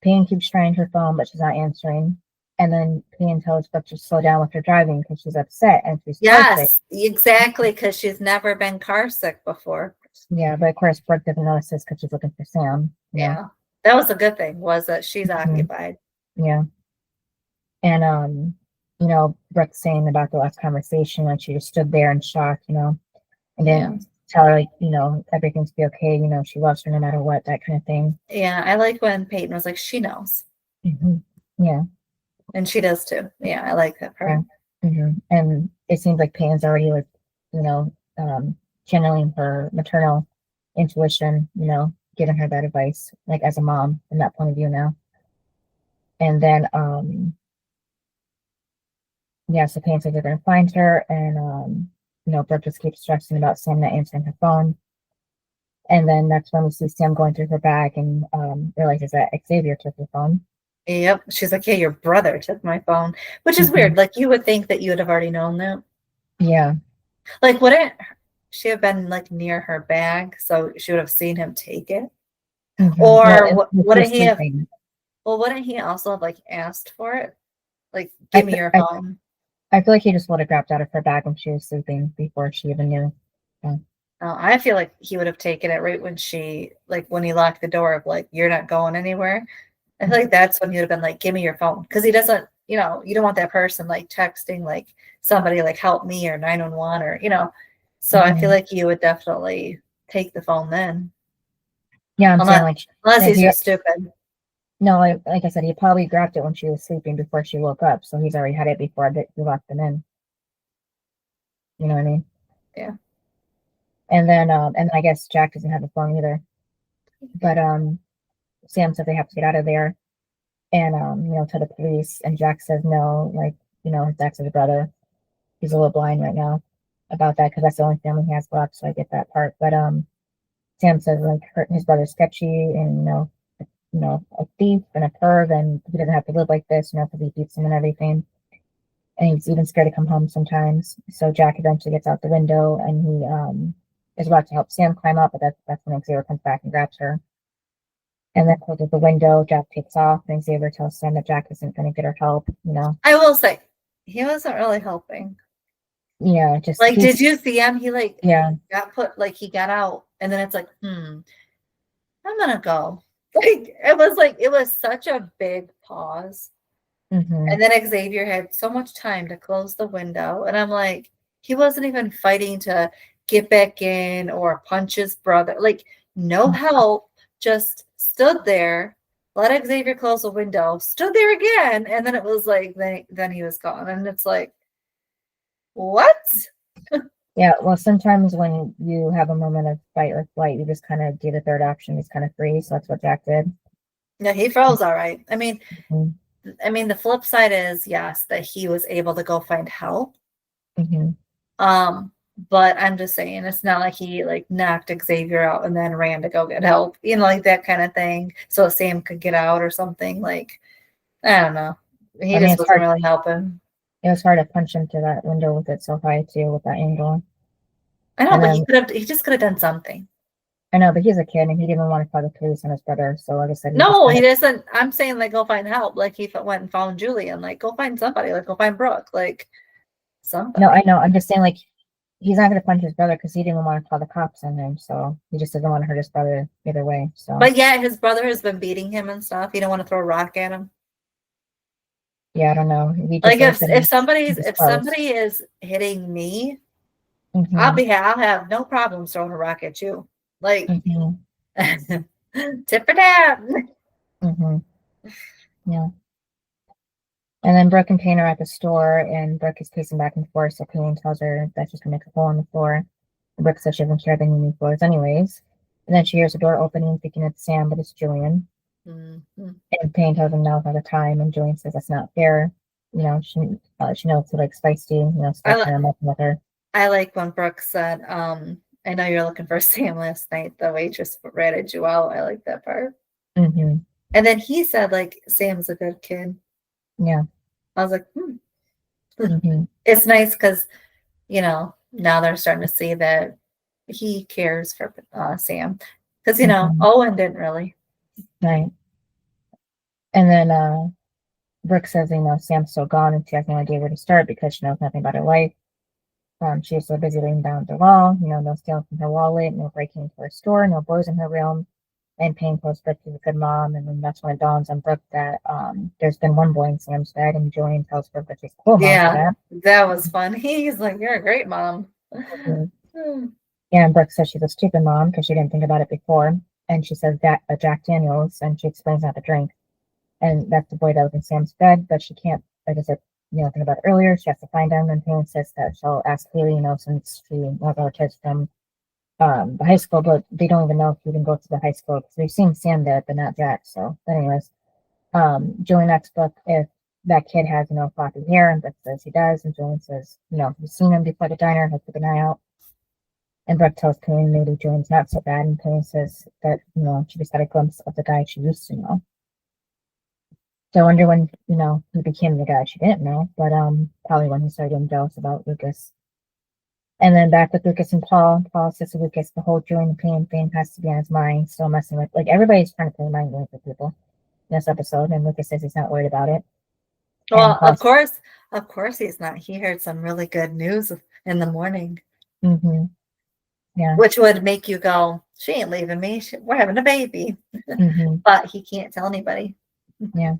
S2: Peyton keeps trying her phone, but she's not answering. And then Peyton tells Brooke to slow down with her driving because she's upset and she's car sick.
S3: Yes, exactly, because she's never been car sick before.
S2: Yeah, but of course Brooke doesn't notice this because she's looking for Sam.
S3: Yeah, that was a good thing, was that she's occupied.
S2: Yeah. And Brooke's saying about the last conversation, like she just stood there in shock, and didn't tell her, like, everything's be okay, she loves her no matter what, that kind of thing.
S3: Yeah, I like when Peyton was like, she knows.
S2: Yeah.
S3: And she does too. Yeah, I like that part.
S2: And it seems like Peyton's already, like, channeling her maternal intuition, giving her that advice, like as a mom from that point of view now. And then, so Peyton said they're going to find her, and, Brooke just keeps stressing about Sam not answering her phone. And then that's when we see Sam going through her bag and realizes that Xavier took her phone.
S3: Yep. She's like, yeah, your brother took my phone, which is weird. Like, you would think that you would have already known that.
S2: Yeah.
S3: Like, wouldn't she have been, like, near her bag, so she would have seen him take it? Or wouldn't he have... Well, wouldn't he also have, like, asked for it? Like, give me your phone.
S2: I feel like he just would have grabbed out of her bag when she was sleeping before she even knew. Yeah.
S3: I feel like he would have taken it right when when he locked the door of, like, you're not going anywhere. I feel like that's when he would have been like, give me your phone. Because he doesn't, you don't want that person, like, texting, like, somebody, like, help me or 911 or, So I feel like you would definitely take the phone then.
S2: Yeah, I'm saying, like...
S3: Unless he's just stupid.
S2: No, like I said, he probably grabbed it when she was sleeping before she woke up, so he's already had it before you locked them in. You know what I mean?
S3: Yeah.
S2: And then I guess Jack doesn't have a phone either. But Sam said they have to get out of there and to the police, and Jack says no, like, that's his brother. He's a little blind right now about that because that's the only family he has left, so I get that part. But Sam says, like, his brother's sketchy and a thief and a perv, and he doesn't have to live like this, because he beats him and everything. And he's even scared to come home sometimes. So Jack eventually gets out the window, and he is about to help Sam climb up, but that's when Xavier comes back and grabs her. And then closes the window. Jack takes off, and Xavier tells Sam that Jack isn't going to get her help.
S3: I will say, he wasn't really helping.
S2: Yeah, just
S3: like, did you see him? He
S2: got
S3: put, like, he got out, and then it's like, I'm gonna go. Like, it was such a big pause. And then Xavier had so much time to close the window. And I'm like, he wasn't even fighting to get back in or punch his brother. Like, no help, just stood there, let Xavier close the window, stood there again. And then it was like, then he was gone. And it's like, what?
S2: Yeah, well, sometimes when you have a moment of fight or flight, you just kind of do the third option. He's kind of free. So that's what Jack did.
S3: Yeah, he froze all right. I mean, the flip side is, yes, that he was able to go find help. But I'm just saying, it's not like he, like, knocked Xavier out and then ran to go get help, like that kind of thing, so Sam could get out or something. Like, I don't know. He just wasn't really helping.
S2: It was hard to punch him through that window with it so high too, with that angle.
S3: I know, but he just could have done something.
S2: I know, but he's a kid and he didn't want to call the police on his brother. So like I said,
S3: he doesn't. I'm saying, like, go find help. Like, he went and found Julian. Like, go find somebody. Like, go find Brooke. Like, somebody.
S2: No, I know. I'm just saying, like, he's not going to punch his brother because he didn't want to call the cops on him. So he just doesn't want to hurt his brother either way. So,
S3: but yeah, his brother has been beating him and stuff. You don't want to throw a rock at him.
S2: Yeah, I don't know.
S3: Like, if somebody is hitting me, I'll have no problem throwing a rock at you. Like, tip for that.
S2: Yeah. And then Brooke and Peyton are at the store, and Brooke is pacing back and forth, so Peyton tells her that she's going to make a hole in the floor. And Brooke says she doesn't care, they need new floors anyways. And then she hears the door opening, thinking it's Sam, but it's Julian. And Peyton tells him now's not the time, and Julian says that's not fair. She knows it's, like, feisty, stuff kind of messing with her.
S3: I like when Brooke said, I know you're looking for Sam last night. The waitress ratted you out. I like that part. And then he said, like, Sam's a good kid.
S2: Yeah.
S3: I was like, It's nice because, now they're starting to see that he cares for Sam. Because, Owen didn't really.
S2: Right. And then Brooke says, Sam's still gone and she has no idea where to start because she knows nothing about her life. She is so busy laying down the law, no stealing from her wallet, no breaking into her store, no boys in her realm, and Payne tells Brooke she's a good mom. And then that's when it dawns on Brooke that there's been one boy in Sam's bed, and Julian tells Brooke that she's a cool mom for that.
S3: That was funny. He's like, you're a great mom.
S2: Mm-hmm. And Brooke says she's a stupid mom because she didn't think about it before. And she says that Jack Daniels, and she explains how to drink. And that's the boy that was in Sam's bed, but she can't, like I said, think about it earlier. She has to find him, and Payne says that she'll ask Haley, since she knows our kids from the high school, but they don't even know if he even goes to the high school because they've seen Sam there, but not Jack. So, but anyways, Julian asks Brooke if that kid has, floppy hair, and Brooke says he does, and Julian says, you've seen him before the diner, has keep an eye out. And Brooke tells Payne maybe Julian's not so bad, and Payne says that, she just got a glimpse of the guy she used to know. So I wonder when, he became the guy she didn't know, but probably when he started getting jealous about Lucas. And then back with Lucas and Paul says to Lucas, the whole Julian Payne thing has to be on his mind, still messing with, everybody's trying to play mind games with people in this episode, and Lucas says he's not worried about it.
S3: Well, of course he's not. He heard some really good news in the morning.
S2: Mm-hmm. Yeah.
S3: Which would make you go, she ain't leaving me. We're having a baby.
S2: Mm-hmm.
S3: But he can't tell anybody.
S2: Yeah.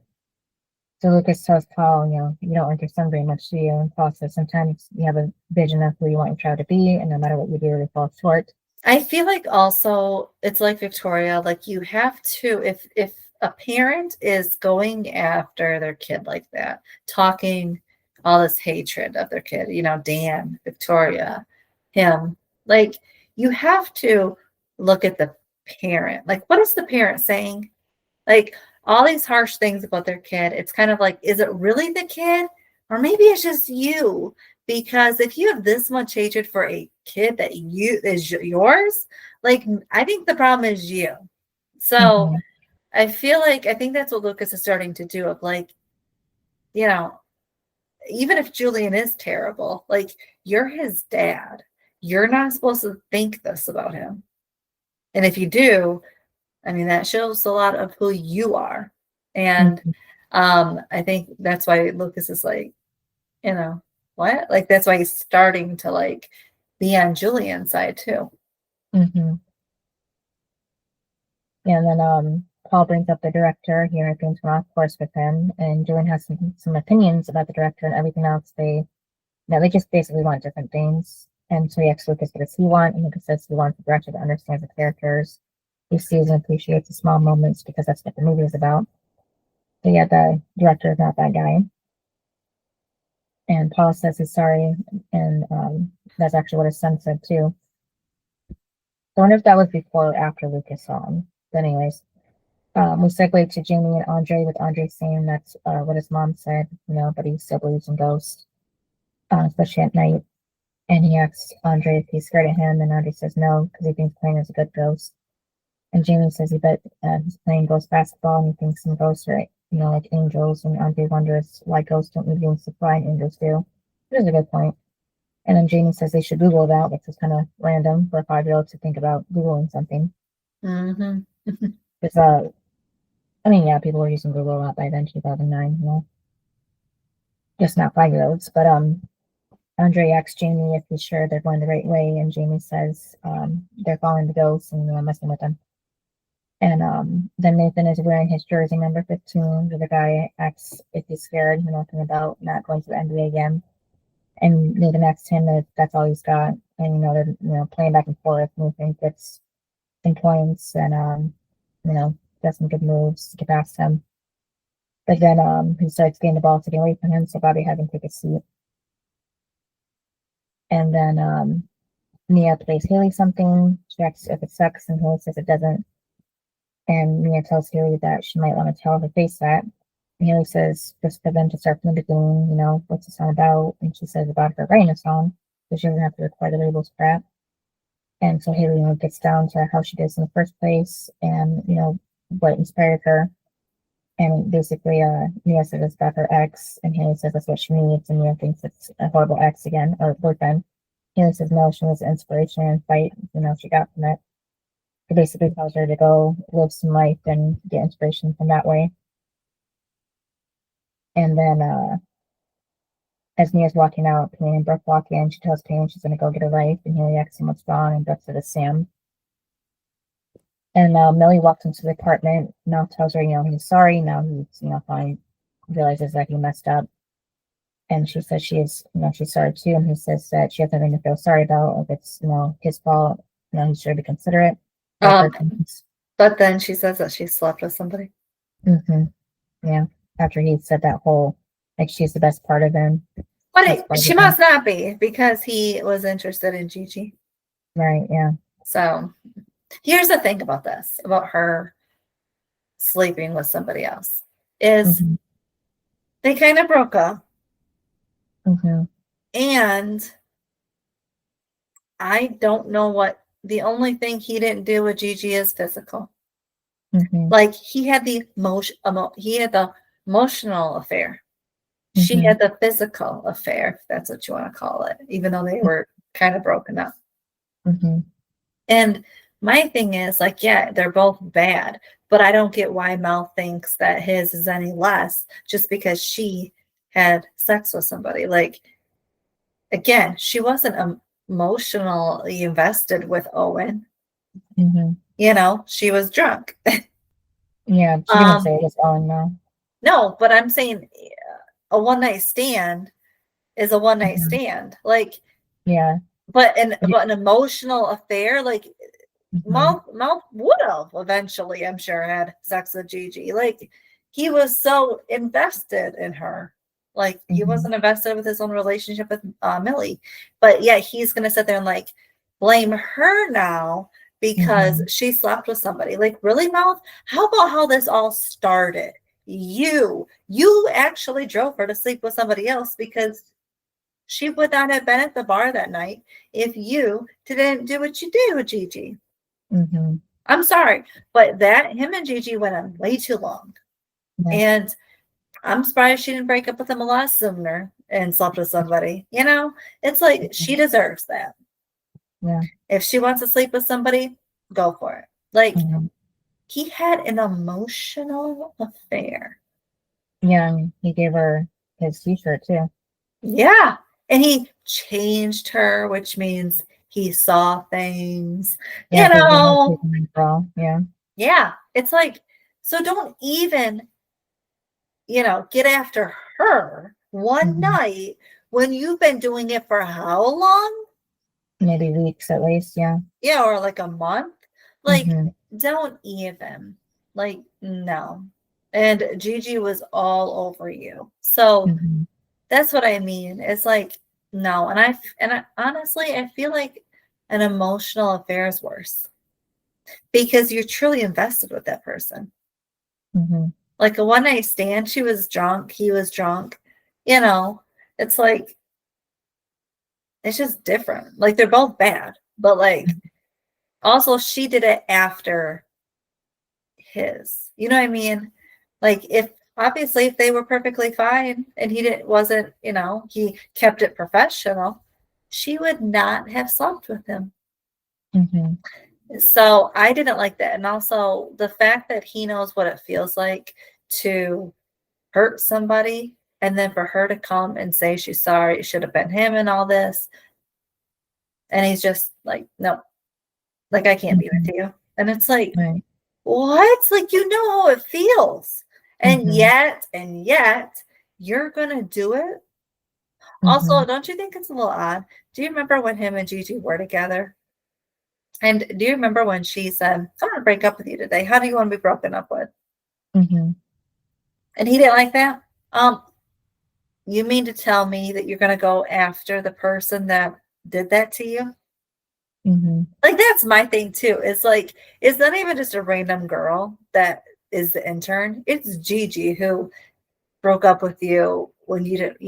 S2: So Lucas tells Paul, you don't like your son very much, do you? And Paul says sometimes you have a vision of who you want your child to be, and no matter what you do, they fall short.
S3: I feel like also it's like Victoria, like you have to, if a parent is going after their kid like that, talking all this hatred of their kid, Dan, Victoria, him, like you have to look at the parent. Like, what is the parent saying? Like, all these harsh things about their kid. It's kind of like, is it really the kid? Or maybe it's just you. Because if you have this much hatred for a kid that is yours, like, I think the problem is you. So
S2: Mm-hmm.
S3: I think that's what Lucas is starting to do of like, even if Julian is terrible, like, you're his dad. You're not supposed to think this about him. And if you do, I mean, that shows a lot of who you are. And I think that's why Lucas is like, what? Like, that's why he's starting to like be on Julian's side too.
S2: Mm-hmm. Yeah, and then Paul brings up the director here at things went off course with him, and Julian has some opinions about the director and everything else. They just basically want different things. And so he asks Lucas, what does he want? And Lucas says he wants the director that understands the characters, who sees and appreciates the small moments, because that's what the movie is about. So yeah, the director is not that guy. And Paul says he's sorry, and that's actually what his son said too. I wonder if that was before or after Lucas saw him. But anyways, we segue to Jamie and Andre, with Andre saying that's what his mom said, but he still believes in ghosts, especially at night. And he asks Andre if he's scared of him, and Andre says no, because he thinks Payne is a good ghost. And Jamie says he bet he's playing ghost basketball, and he thinks some ghosts are, like angels, and Andre wonders why ghosts don't need wings to fly and angels do. Which is a good point. And then Jamie says they should Google that, which is kind of random for a 5-year-old to think about Googling something.
S3: Mm-hmm.
S2: Because, people were using Google a lot by then, 2009, just not 5-year-olds. But Andre asks Jamie if he's sure they're going the right way, and Jamie says they're following the ghosts and messing with them. And then Nathan is wearing his jersey number 15. The guy asks if he's scared, nothing about not going to the NBA again. And Nathan asks him if that's all he's got. And they're playing back and forth. Nathan gets some points and does some good moves to get past him. But then he starts getting the ball taken away from him, so Bobby had him take a seat. And then Mia plays Haley something. She asks if it sucks, and Haley says it doesn't. And Mia tells Haley that she might want to tell her face that. And Haley says, just for them to start from the beginning, what's the song about? And she says about her writing a song, so she doesn't have to record the label's crap. And so Haley, gets down to how she did in the first place and, what inspired her. And basically, Mia says it's about her ex, and Haley says that's what she needs, and Mia thinks it's a horrible ex again, or boyfriend. Haley says no, she needs inspiration and fight, she got from it. It basically tells her to go live some life and get inspiration from that way. And then as Mia's walking out, Payne and Brooke walk in. She tells Payne she's going to go get her life, and he asks him what's wrong, and Brooke says it's Sam. And Millie walks into the apartment. Mel tells her, he's sorry. Now he's, fine. Realizes that he messed up. And she says she's sorry too. And he says that she has nothing to feel sorry about. If it's, his fault, he's sure to consider it.
S3: But then she says that she slept with somebody.
S2: Mm-hmm. Yeah. After he said that whole, like, she's the best part of him.
S3: But she must not be, because he was interested in Gigi.
S2: Right. Yeah.
S3: So here's the thing about this, about her sleeping with somebody else, is they kind of broke up. And I don't know what, the only thing he didn't do with Gigi is physical. Like, he had the emotional affair. She had the physical affair, if that's what you want to call it, even though they were kind of broken up. And my thing is, like, yeah, they're both bad, but I don't get why Mel thinks that his is any less just because she had sex with somebody. Like, again, she wasn't emotionally invested with Owen. She was drunk.
S2: Yeah, she didn't say it was Owen, no.
S3: No, but I'm saying a one-night stand is a one-night stand. Like,
S2: yeah.
S3: But an emotional affair, like, Mel would have eventually, I'm sure, had sex with Gigi. Like, he was so invested in her. Like, he wasn't invested with his own relationship with Millie. But yeah, he's going to sit there and, like, blame her now because she slept with somebody. Like, really, Mel? How about how this all started? You actually drove her to sleep with somebody else, because she would not have been at the bar that night if you didn't do what you did with Gigi. I'm sorry, but him and Gigi went on way too long. And I'm surprised she didn't break up with him a lot sooner and slept with somebody. It's like, she deserves that.
S2: Yeah.
S3: If she wants to sleep with somebody, go for it. Like, he had an emotional affair.
S2: Yeah, and he gave her his t-shirt too.
S3: Yeah. And he changed her, which means he saw things.
S2: Yeah.
S3: Yeah. It's like, so don't even, get after her one night when you've been doing it for how long?
S2: Maybe weeks at least, yeah.
S3: Yeah, or like a month. Like, don't even. Like, no. And Gigi was all over you. So that's what I mean. It's like, no. And I honestly, I feel like an emotional affair is worse, because you're truly invested with that person. Like a one night stand, she was drunk, he was drunk. It's like, it's just different. Like, they're both bad, but like, also she did it after his. You know what I mean? Like, if they were perfectly fine and he he kept it professional, she would not have slept with him. So I didn't like that. And also the fact that he knows what it feels like to hurt somebody, and then for her to come and say she's sorry, it should have been him and all this. And he's just like, no, like, I can't be with you. And it's like, what? Like, how it feels. And yet you're going to do it. Also, don't you think it's a little odd? Do you remember when him and Gigi were together? And do you remember when she said, I'm going to break up with you today. How do you want to be broken up with? And he didn't like that. You mean to tell me that you're going to go after the person that did that to you? Like, that's my thing too. It's like, it's not even just a random girl that is the intern. It's Gigi who broke up with you when you didn't,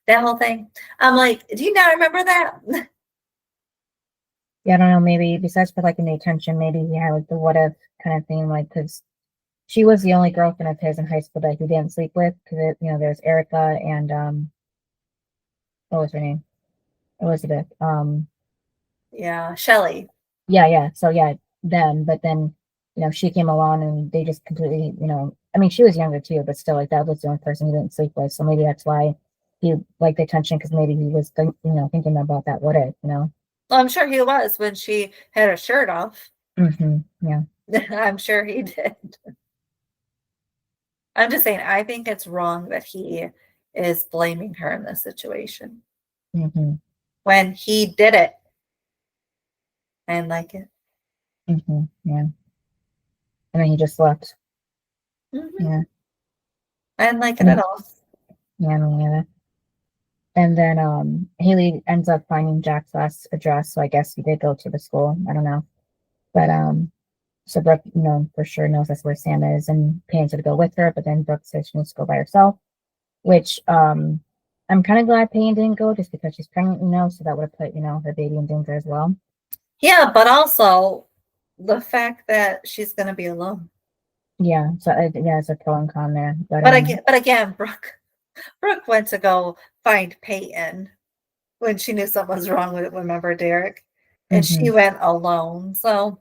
S3: that whole thing. I'm like, do you not remember that?
S2: Yeah, I don't know. Maybe besides for like the attention, maybe he had like the what if kind of thing, like, because she was the only girlfriend of his in high school that he didn't sleep with. Because there's Erica and what was her name? Elizabeth.
S3: Yeah, Shelly.
S2: Yeah. So yeah, them. But then she came along and they just completely, I mean, she was younger too, but still, like, that was the only person he didn't sleep with. So maybe that's why he liked the attention, because maybe he was, thinking about that. What if,
S3: Well, I'm sure he was when she had her shirt off.
S2: Yeah.
S3: I'm sure he did. I'm just saying, I think it's wrong that he is blaming her in this situation. When he did it. I didn't like it.
S2: Yeah. And then he just left. Yeah.
S3: I didn't like it at all.
S2: Yeah, me neither. And then Haley ends up finding Jack's last address, so I guess he did go to the school. I don't know. But so Brooke, for sure knows that's where Sam is, and Peyton's to go with her, but then Brooke says she needs to go by herself, which I'm kind of glad Peyton didn't go, just because she's pregnant, so that would have put, her baby in danger as well.
S3: Yeah, but also the fact that she's going to be alone.
S2: Yeah, so it's a pro and con there.
S3: But again, Brooke went to go find Peyton when she knew something was wrong with it. Remember Derek? And she went alone. So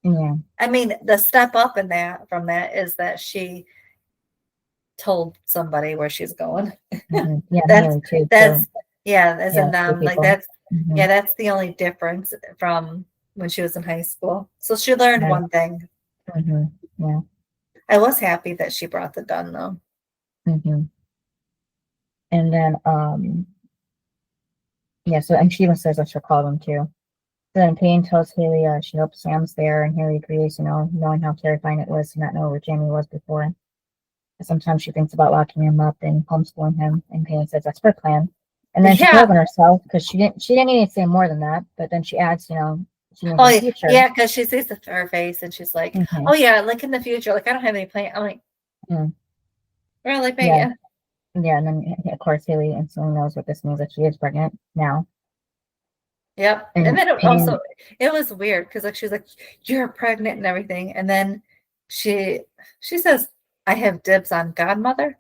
S2: yeah,
S3: I mean, the step up in that from that is that she told somebody where she's going.
S2: Yeah,
S3: that's that's the only difference from when she was in high school. So she learned one thing.
S2: Yeah.
S3: I was happy that she brought the gun though.
S2: And then and she even says that she'll call them too. So then Payne tells Haley she hopes Sam's there, and Haley agrees, knowing how terrifying it was to not know where Jamie was before. Sometimes she thinks about locking him up and homeschooling him, and Payne says that's her plan. And then she told on herself, because she didn't even say more than that, but then she adds,
S3: yeah, because she sees her face and she's like, oh yeah, like in the future, like I don't have any plan. I'm like, really, Peyton?
S2: Yeah, and then of course Haley instantly knows what this means, that she is pregnant now.
S3: Yep. And then it was weird because like she was like, you're pregnant and everything. And then she says, I have dibs on godmother.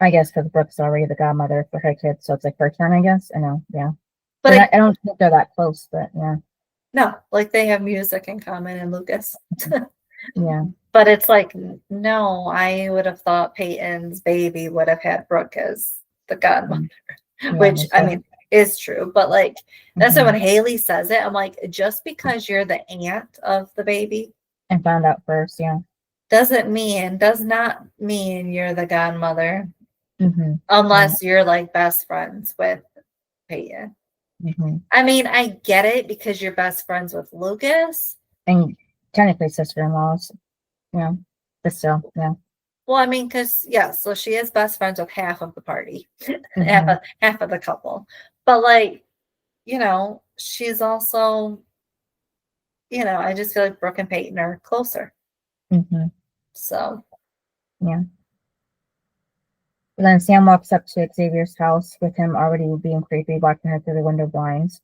S2: I guess because Brooke's already the godmother for her kids, so it's like her turn, I guess. I know, yeah. But I don't think they're that close, but yeah.
S3: No, like they have music in common and Lucas.
S2: Yeah.
S3: But it's like, no, I would have thought Peyton's baby would have had Brooke as the godmother, which I mean is true. But like that's why when Haley says it, I'm like, just because you're the aunt of the baby
S2: and found out first,
S3: does not mean you're the godmother, unless you're like best friends with Peyton. I mean, I get it because you're best friends with Lucas.
S2: And technically sister-in-laws, but still, yeah.
S3: Well, I mean, because, so she is best friends with half of the party, half of the couple. But, like, she's also, I just feel like Brooke and Peyton are closer. So.
S2: Yeah. Then Sam walks up to Xavier's house with him already being creepy, watching her through the window blinds.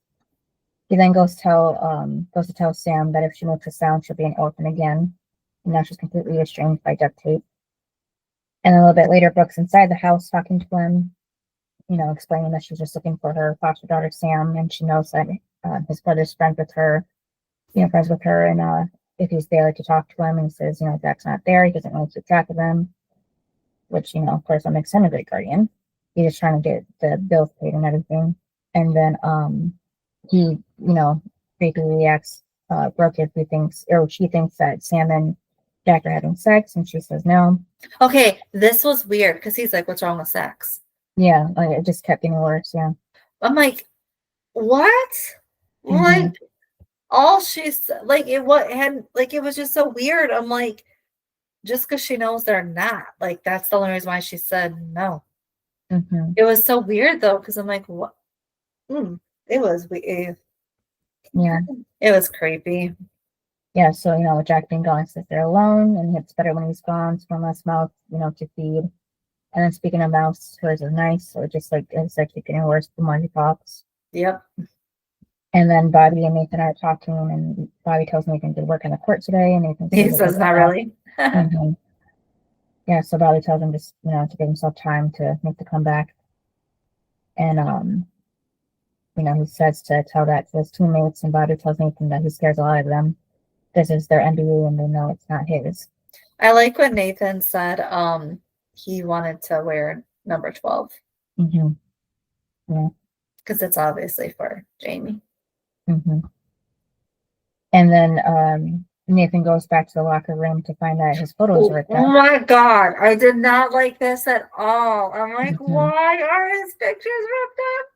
S2: He then goes to tell Sam that if she makes a sound, she'll be an orphan again. And now she's completely restrained by duct tape. And a little bit later, Brooke's inside the house talking to him, explaining that she's just looking for her foster daughter, Sam, and she knows that his brother's friends with her, and if he's there to talk to him, and he says, Jack's not there, he doesn't really keep track of them. Which, of course, that makes him a great guardian. He's just trying to get the bills paid and everything. And then he, creepily asks Brooke if she thinks that Sam and Jack are having sex, and she says no.
S3: Okay, this was weird because he's like, what's wrong with sex?
S2: Yeah, like it just kept getting worse, yeah.
S3: I'm like, what? Like, all she's like, it was just so weird. I'm like, just because she knows they're not, like, that's the only reason why she said no. It was so weird though, because I'm like, what? It was weird.
S2: Yeah,
S3: it was creepy.
S2: Yeah, so with Jack being gone, says they're alone, and it's better when he's gone. So one less mouth, to feed. And then speaking of mouths, hers is nice, so it's like getting worse the more he pops.
S3: Yep.
S2: And then Bobby and Nathan are talking, and Bobby tells Nathan to work in the court today, and Nathan
S3: says not really.
S2: Yeah, so Bobby tells him just to give himself time to make the comeback. And he says to tell that to his teammates, and Bobby tells Nathan that he scares a lot of them. this is their NBA and they know it's not his.
S3: I like what Nathan said. He wanted to wear number 12.
S2: Mm-hmm. Yeah.
S3: Because it's obviously for Jamie.
S2: Mm-hmm. And then Nathan goes back to the locker room to find out his photos are ripped out.
S3: Oh my God. I did not like this at all. I'm like, why are his pictures ripped up?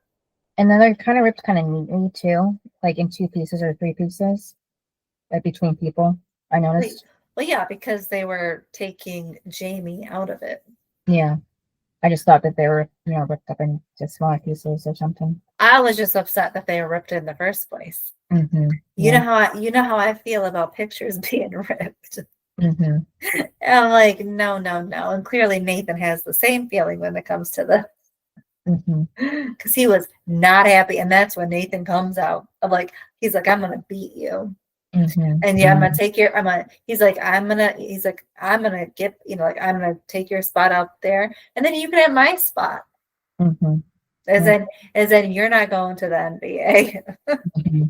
S2: And then they're kind of ripped kind of neatly too, like in 2 pieces or 3 pieces, like between people, I noticed.
S3: Well, yeah, because they were taking Jamie out of it.
S2: Yeah. I just thought that they were, ripped up into smaller pieces or something.
S3: I was just upset that they were ripped in the first place.
S2: Mm-hmm.
S3: You know how I feel about pictures being ripped.
S2: Mm-hmm.
S3: And I'm like, no. And clearly Nathan has the same feeling when it comes to the because he was not happy. And that's when Nathan comes out of like, he's like, I'm gonna beat you.
S2: Mm-hmm.
S3: And yeah, I'm gonna take your he's like, I'm gonna get, I'm gonna take your spot out there, and then you can have my spot.
S2: Mm-hmm.
S3: As in you're not going to the NBA.
S2: Mm-hmm.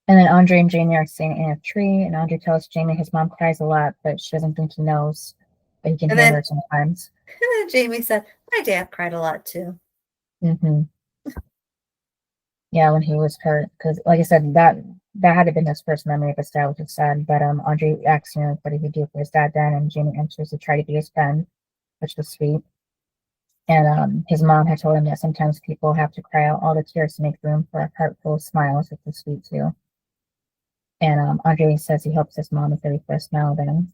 S2: And then Andre and Jamie are sitting in a tree, and Andre tells Jamie his mom cries a lot, but she doesn't think he knows, but he can hear her sometimes.
S3: And then Jamie said, my dad cried a lot too.
S2: Mm-hmm. Yeah, when he was hurt, because like I said, that had been his first memory of his dad, which is sad. But Andre asks what he could do for his dad then, and Jamie answers to try to be his friend, which was sweet. And his mom had told him that sometimes people have to cry out all the tears to make room for a heart full of smiles, which was sweet too. And Andre says he hopes his mom is ready for a smile then.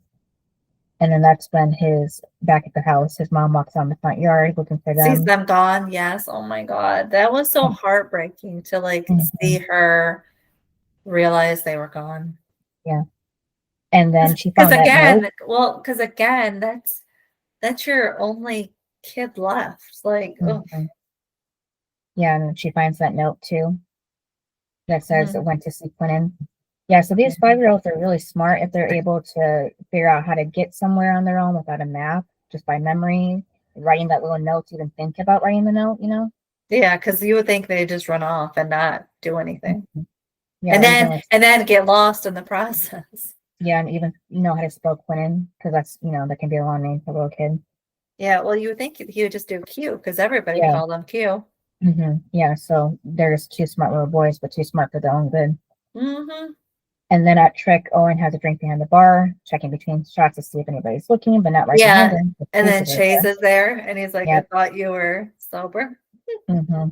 S2: And then that's when back at the house, his mom walks out in the front yard looking for them.
S3: Sees them gone, yes. Oh my God. That was so heartbreaking to see her realize they were gone.
S2: Yeah. And then she found
S3: because again, that's your only kid left.
S2: Yeah, and she finds that note too that says it went to see Quentin. Yeah, so these 5-year-olds are really smart if they're able to figure out how to get somewhere on their own without a map, just by memory, writing that little note to even think about writing the note,
S3: Yeah, because you would think they just run off and not do anything.
S2: Yeah,
S3: and then get lost in the process.
S2: Yeah, and even know how to spell Quentin, because that's, that can be a long name for a little kid.
S3: Yeah, well, you would think he would just do Q, because everybody called him Q.
S2: Mm-hmm. Yeah, so they're just 2 smart little boys, but too smart for their own good.
S3: Mm-hmm.
S2: And then at Trick, Owen has a drink behind the bar, checking between shots to see if anybody's looking, but not right behind him.
S3: And then Chase is there, and he's like, I thought you were sober.
S2: Mm-hmm.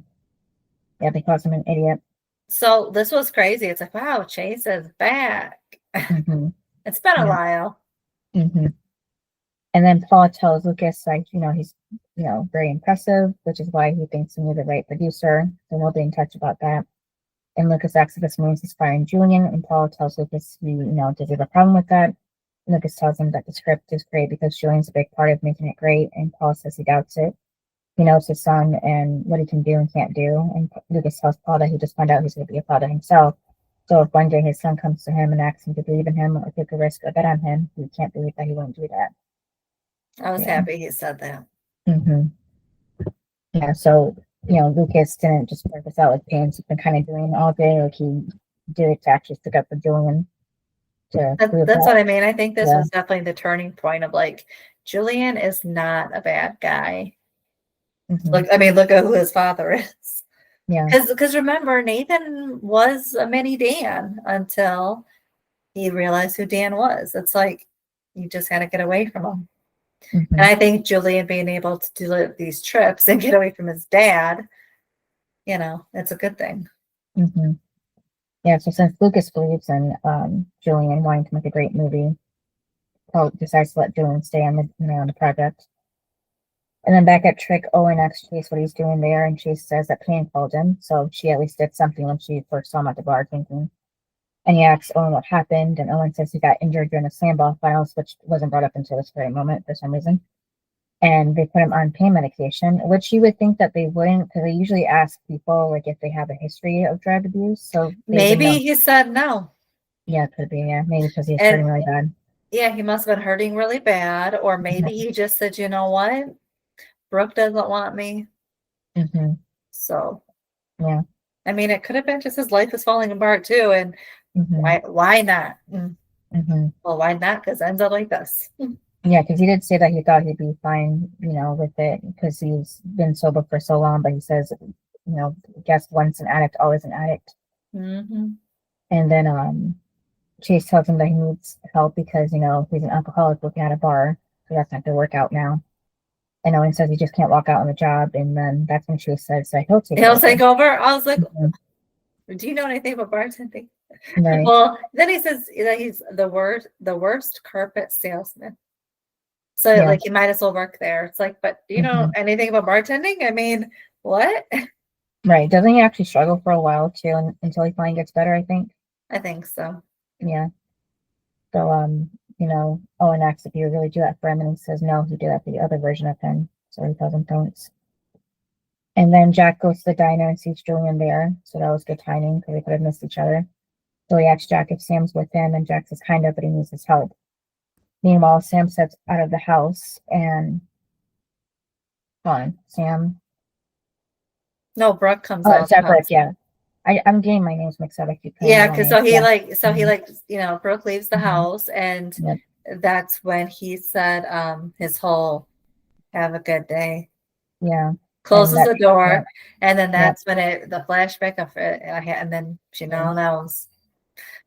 S2: Yeah, they calls him an idiot.
S3: So this was crazy. It's like, wow, Chase is back.
S2: Mm-hmm.
S3: It's been a while.
S2: Mm-hmm. And then Paul tells Lucas, he's, very impressive, which is why he thinks he knew the right producer. So we'll be in touch about that. And Lucas asks if this means he's firing Julian, and Paul tells Lucas does he have a problem with that? And Lucas tells him that the script is great because Julian's a big part of making it great, and Paul says he doubts it. He knows his son and what he can do and can't do, and Lucas tells Paul that he just found out he's going to be a father himself. So if one day his son comes to him and asks him to believe in him or take a risk or bet on him, he can't believe that he won't do that.
S3: I was happy he said that.
S2: Mm-hmm. Yeah, so Lucas didn't just work this out like Payne's been kind of doing all day. Like he did it to actually stick up for Julian.
S3: That's what I mean. I think this was definitely the turning point of Julian is not a bad guy.
S2: Mm-hmm.
S3: Look at who his father is.
S2: Yeah.
S3: Because remember, Nathan was a mini Dan until he realized who Dan was. It's like you just had to get away from him. Mm-hmm. And I think Julian being able to do these trips and get away from his dad, it's a good thing.
S2: Mm-hmm. Yeah, so since Lucas believes in Julian wanting to make a great movie, Paul decides to let Julian stay on the project. And then back at Trick, Owen asks Chase what he's doing there, and Chase says that Payne called him, so she at least did something when she first saw him at the bar drinking. And he asks Owen what happened, and Owen says he got injured during the sandball finals, which wasn't brought up until this very moment for some reason. And they put him on pain medication, which you would think that they wouldn't, because they usually ask people if they have a history of drug abuse. So
S3: maybe he said no.
S2: Yeah, it could be. Yeah, maybe because he's hurting really bad.
S3: Yeah, he must have been hurting really bad, or maybe he just said, you know what, Brooke doesn't want me.
S2: Mm-hmm.
S3: So
S2: yeah,
S3: it could have been just his life is falling apart too, and Why not? Well, why not? Because ends up like this.
S2: Yeah, because he did say that he thought he'd be fine, with it because he's been sober for so long. But he says, I guess once an addict, always an addict.
S3: Mm-hmm.
S2: And then Chase tells him that he needs help because he's an alcoholic working at a bar, so that's not going to work out now. And Owen says he just can't walk out on the job, and then that's when Chase says that he'll take
S3: over. I was like, do you know anything about bartending?
S2: Right.
S3: Well, then he says that he's the worst carpet salesman. So like you might as well work there. It's like, but do you know anything about bartending? I mean, what?
S2: Right. Doesn't he actually struggle for a while too until he finally gets better, I think?
S3: I think so.
S2: Yeah. So Owen asks if he would really do that for him, and he says no, he'd do that for the other version of him. So he tells him don't. And then Jack goes to the diner and sees Julian there. So that was good timing because they could have missed each other. So he asks Jack if Sam's with him, and Jack says kind of, but he needs his help. Meanwhile, Sam steps out of the house and Sam.
S3: No, Brooke comes out.
S2: Brooke, yeah. I'm getting my names mixed up. I keep
S3: because Brooke leaves the house, and that's when he said his whole "have a good day."
S2: Yeah.
S3: Closes the door, and then that's when the flashback of it, and then she now knows.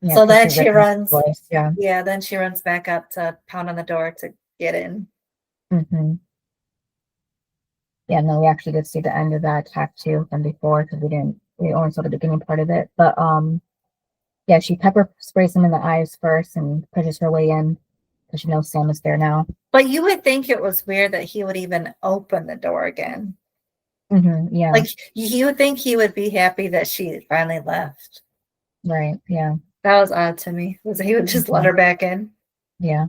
S3: Yeah, so then she runs. Then she runs back up to pound on the door to get in.
S2: Mm-hmm. Yeah, no, we actually did see the end of that attack too from before because we only saw the beginning part of it. But she pepper sprays him in the eyes first and pushes her way in because she knows Sam is there now.
S3: But you would think it was weird that he would even open the door again.
S2: Yeah.
S3: Like you would think he would be happy that she finally left.
S2: Right. Yeah.
S3: That was odd to me. He would just let her back in.
S2: Yeah.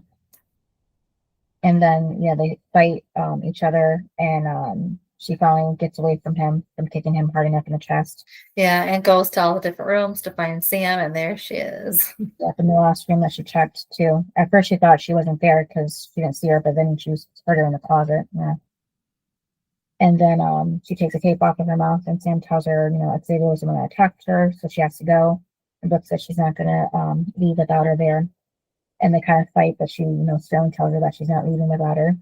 S2: And then they fight each other, and she finally gets away from him from kicking him hard enough in the chest.
S3: Yeah, and goes to all the different rooms to find Sam, and there she is.
S2: Yeah, in the last room that she checked too. At first she thought she wasn't there because she didn't see her, but then she heard her in the closet. Yeah. And then she takes a tape off of her mouth, and Sam tells her, Xavier was the one that attacked her, so she has to go. And Brooke says she's not gonna leave without her there. And they kind of fight, but she, Stone tells her that she's not leaving without her.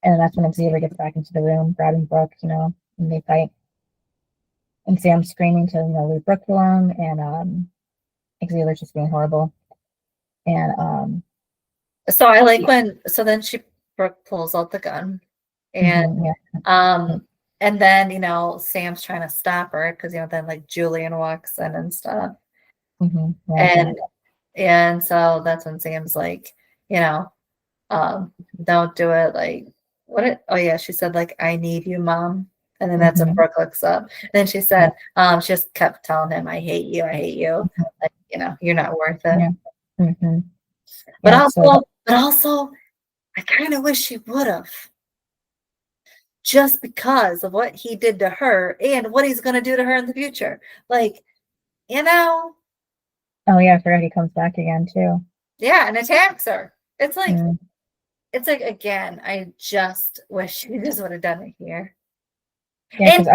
S2: And that's when Xavier gets back into the room, grabbing Brooke, and they fight. And Sam's screaming to, leave Brooke alone, and Xavier's just being horrible. And
S3: so I like then Brooke pulls out the gun, and and then Sam's trying to stop her because then like Julian walks in and stuff. And so that's when Sam's like, don't do it. Like, she said, like, I need you, Mom. And then that's when Brooke looks up. And then she said, she just kept telling him, I hate you. Like, you're not worth it.
S2: Yeah.
S3: But also, I kind of wish she would have. Just because of what he did to her and what he's going to do to her in the future. Like,
S2: Oh yeah, I forgot he comes back again too.
S3: Yeah, and attacks her. It's like, again, I just wish she just would have done it here. Yeah, and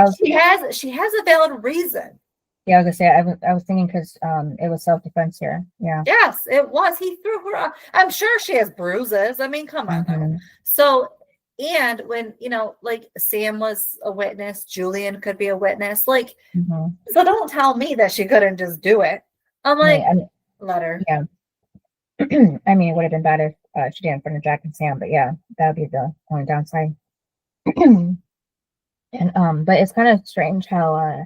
S3: she has a valid reason.
S2: Yeah, I was gonna say I was thinking because it was self-defense here. Yeah.
S3: Yes, it was. He threw her off. I'm sure she has bruises. I mean, come on. So, and when like Sam was a witness, Julian could be a witness. Like, so don't tell me that she couldn't just do it. I'm like, let her.
S2: Yeah. I mean, it would have been bad if she did in front of Jack and Sam, but yeah, that would be the only downside. And but it's kind of strange how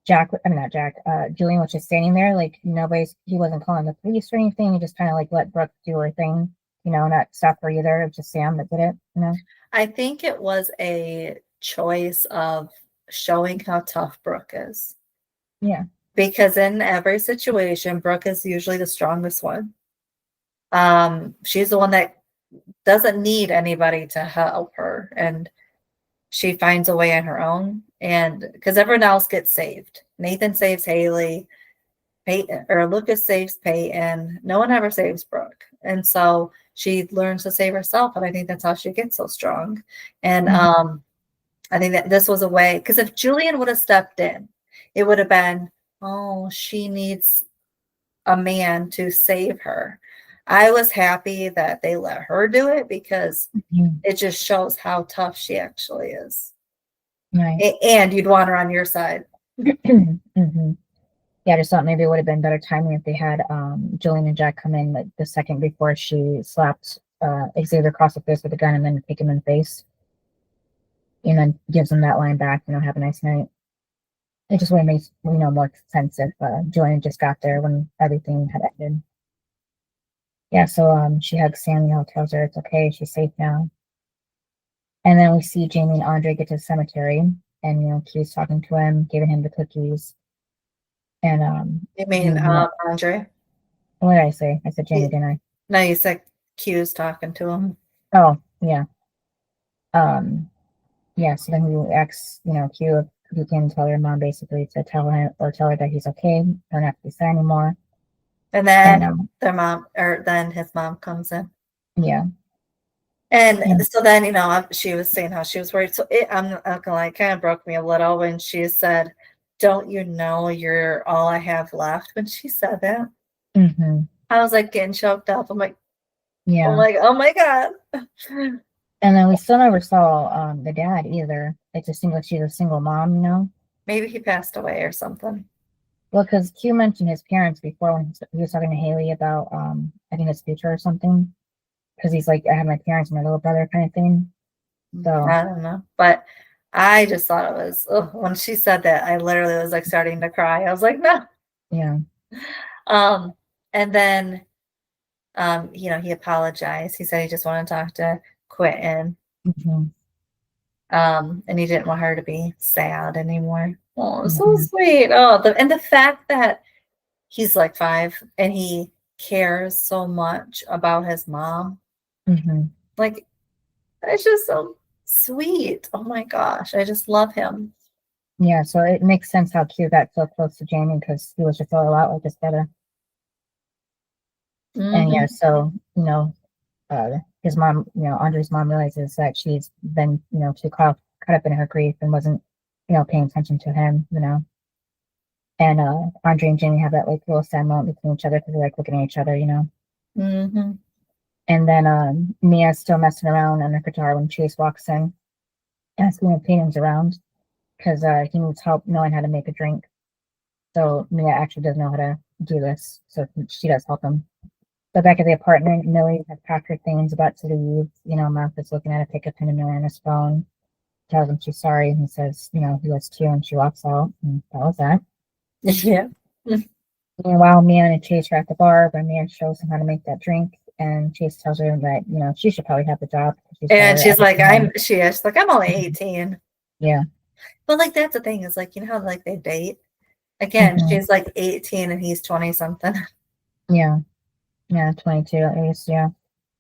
S2: Julian was just standing there, like he wasn't calling the police or anything. He just kind of like let Brooke do her thing, not stop her either. It was just Sam that did it,
S3: I think it was a choice of showing how tough Brooke is.
S2: Yeah.
S3: Because in every situation, Brooke is usually the strongest one. She's the one that doesn't need anybody to help her, and she finds a way on her own. And because everyone else gets saved, Nathan saves Haley, Peyton or Lucas saves Peyton. No one ever saves Brooke, and so she learns to save herself. And I think that's how she gets so strong. And I think that this was a way, because if Julian would have stepped in, it would have been, oh, she needs a man to save her. I was happy that they let her do it because it just shows how tough she actually is.
S2: Right.
S3: And you'd want her on your side.
S2: Yeah, I just thought maybe it would have been better timing if they had Jillian and Jack come in like the second before she slapped Xavier across the face with a gun and then kick him in the face. And then gives him that line back, have a nice night. It just would have made more sense if Jillian just got there when everything had ended. Yeah, so she hugs Samuel, tells her it's okay, she's safe now. And then we see Jamie and Andre get to the cemetery, and Q's talking to him, giving him the cookies. And
S3: you mean Andre?
S2: What did I say? I said Jamie, didn't I?
S3: No, you said Q's talking to him.
S2: Oh, yeah. Yeah, so then he asks, Q if he can tell her mom basically to tell her that he's okay, don't have to be sad anymore.
S3: And then then his mom comes in.
S2: Yeah.
S3: And so then, she was saying how she was worried. So I'm not gonna lie, it kind of broke me a little when she said, "Don't you know you're all I have left?" When she said that, I was like getting choked up. I'm like,
S2: yeah.
S3: I'm like, oh my God.
S2: And then we still never saw the dad either. She's a single mom,
S3: Maybe he passed away or something.
S2: Well, because Q mentioned his parents before when he was talking to Haley about, I think his future or something. Because he's like, I have my parents and my little brother kind of thing. So
S3: I don't know. But I just thought it was, when she said that, I literally was like starting to cry. I was like, no.
S2: Yeah.
S3: And then, he apologized. He said he just wanted to talk to Quentin. And he didn't want her to be sad anymore. Oh, so sweet. Oh, and the fact that he's like 5 and he cares so much about his mom. Like, it's just so sweet. Oh my gosh. I just love him.
S2: Yeah, so it makes sense how Q got so close to Jamie because he was just all out like his brother. And yeah, so, his mom, Andre's mom realizes that she's been, too caught up in her grief and wasn't, paying attention to him, And Andre and Jamie have that like little sad moment between each other because they're like looking at each other, And then Mia's still messing around on her guitar when Chase walks in, asking if Peyton's around because he needs help knowing how to make a drink. So Mia actually does know how to do this, so she does help him. But back at the apartment, Millie has packed her things, about to leave. Martha's looking at a pickup in on his phone, tells him she's sorry, and he says, he was too, and she walks out, and that was that.
S3: Yeah.
S2: Meanwhile, Mia and Chase are at the bar, but Mia shows him how to make that drink, and Chase tells her that, she should probably have the job.
S3: And she's like, I'm only 18.
S2: Yeah.
S3: But like, that's the thing is like, how like they date. Again, she's like 18 and he's 20 something.
S2: Yeah. Yeah, 22 at least, yeah.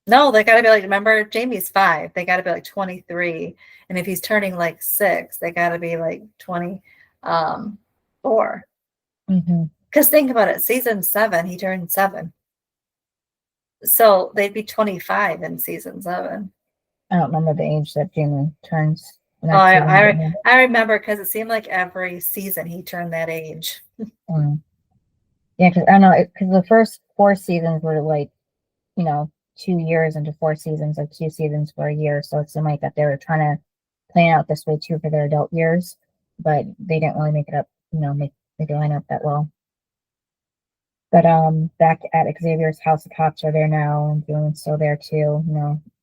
S3: No, they gotta be like, remember, Jamie's 5. They gotta be like 23. And if he's turning like 6, they gotta be like 24. Because think about it, season 7, he turned 7. So they'd be 25 in season 7.
S2: I don't remember the age that Jamie turns.
S3: I remember because it seemed like every season he turned that age.
S2: Yeah, because I don't know, because the first 4 seasons were like, 2 years into 4 seasons, like 2 seasons for a year. So it seemed like that they were trying to plan out this way too for their adult years, but they didn't really make it up, make it line up that well. But back at Xavier's house, the cops are there now, and Julian's still there too,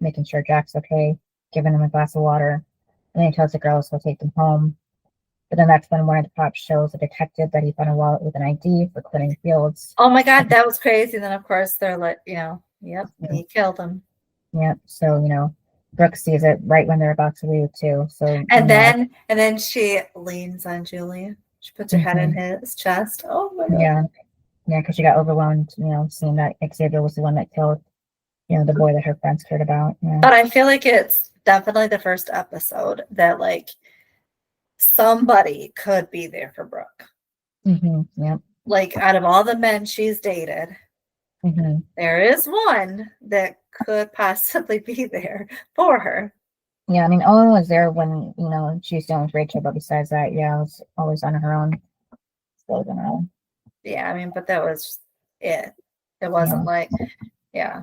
S2: making sure Jack's okay, giving him a glass of water, and then he tells the girls he'll take them home. But then that's when one of the cops shows a detective that he found a wallet with an ID for Clinton Fields.
S3: Oh my God, that was crazy. And then of course they're like, yep, he killed him.
S2: Yep. So, Brooke sees it right when they're about to leave too. So
S3: and then she leans on Julian. She puts her head in his chest. Oh my God.
S2: Yeah. Yeah, because she got overwhelmed, seeing that Xavier was the one that killed, the boy that her friends cared about. Yeah.
S3: But I feel like it's definitely the first episode that like somebody could be there for Brooke.
S2: Yep.
S3: Like out of all the men she's dated, there is one that could possibly be there for her.
S2: Yeah, I mean, Owen was there when, she was dealing with Rachel, but besides that, yeah, I was always on her own. Still on her own.
S3: Yeah, I mean, but that was it. It wasn't
S2: Yeah.
S3: like, yeah.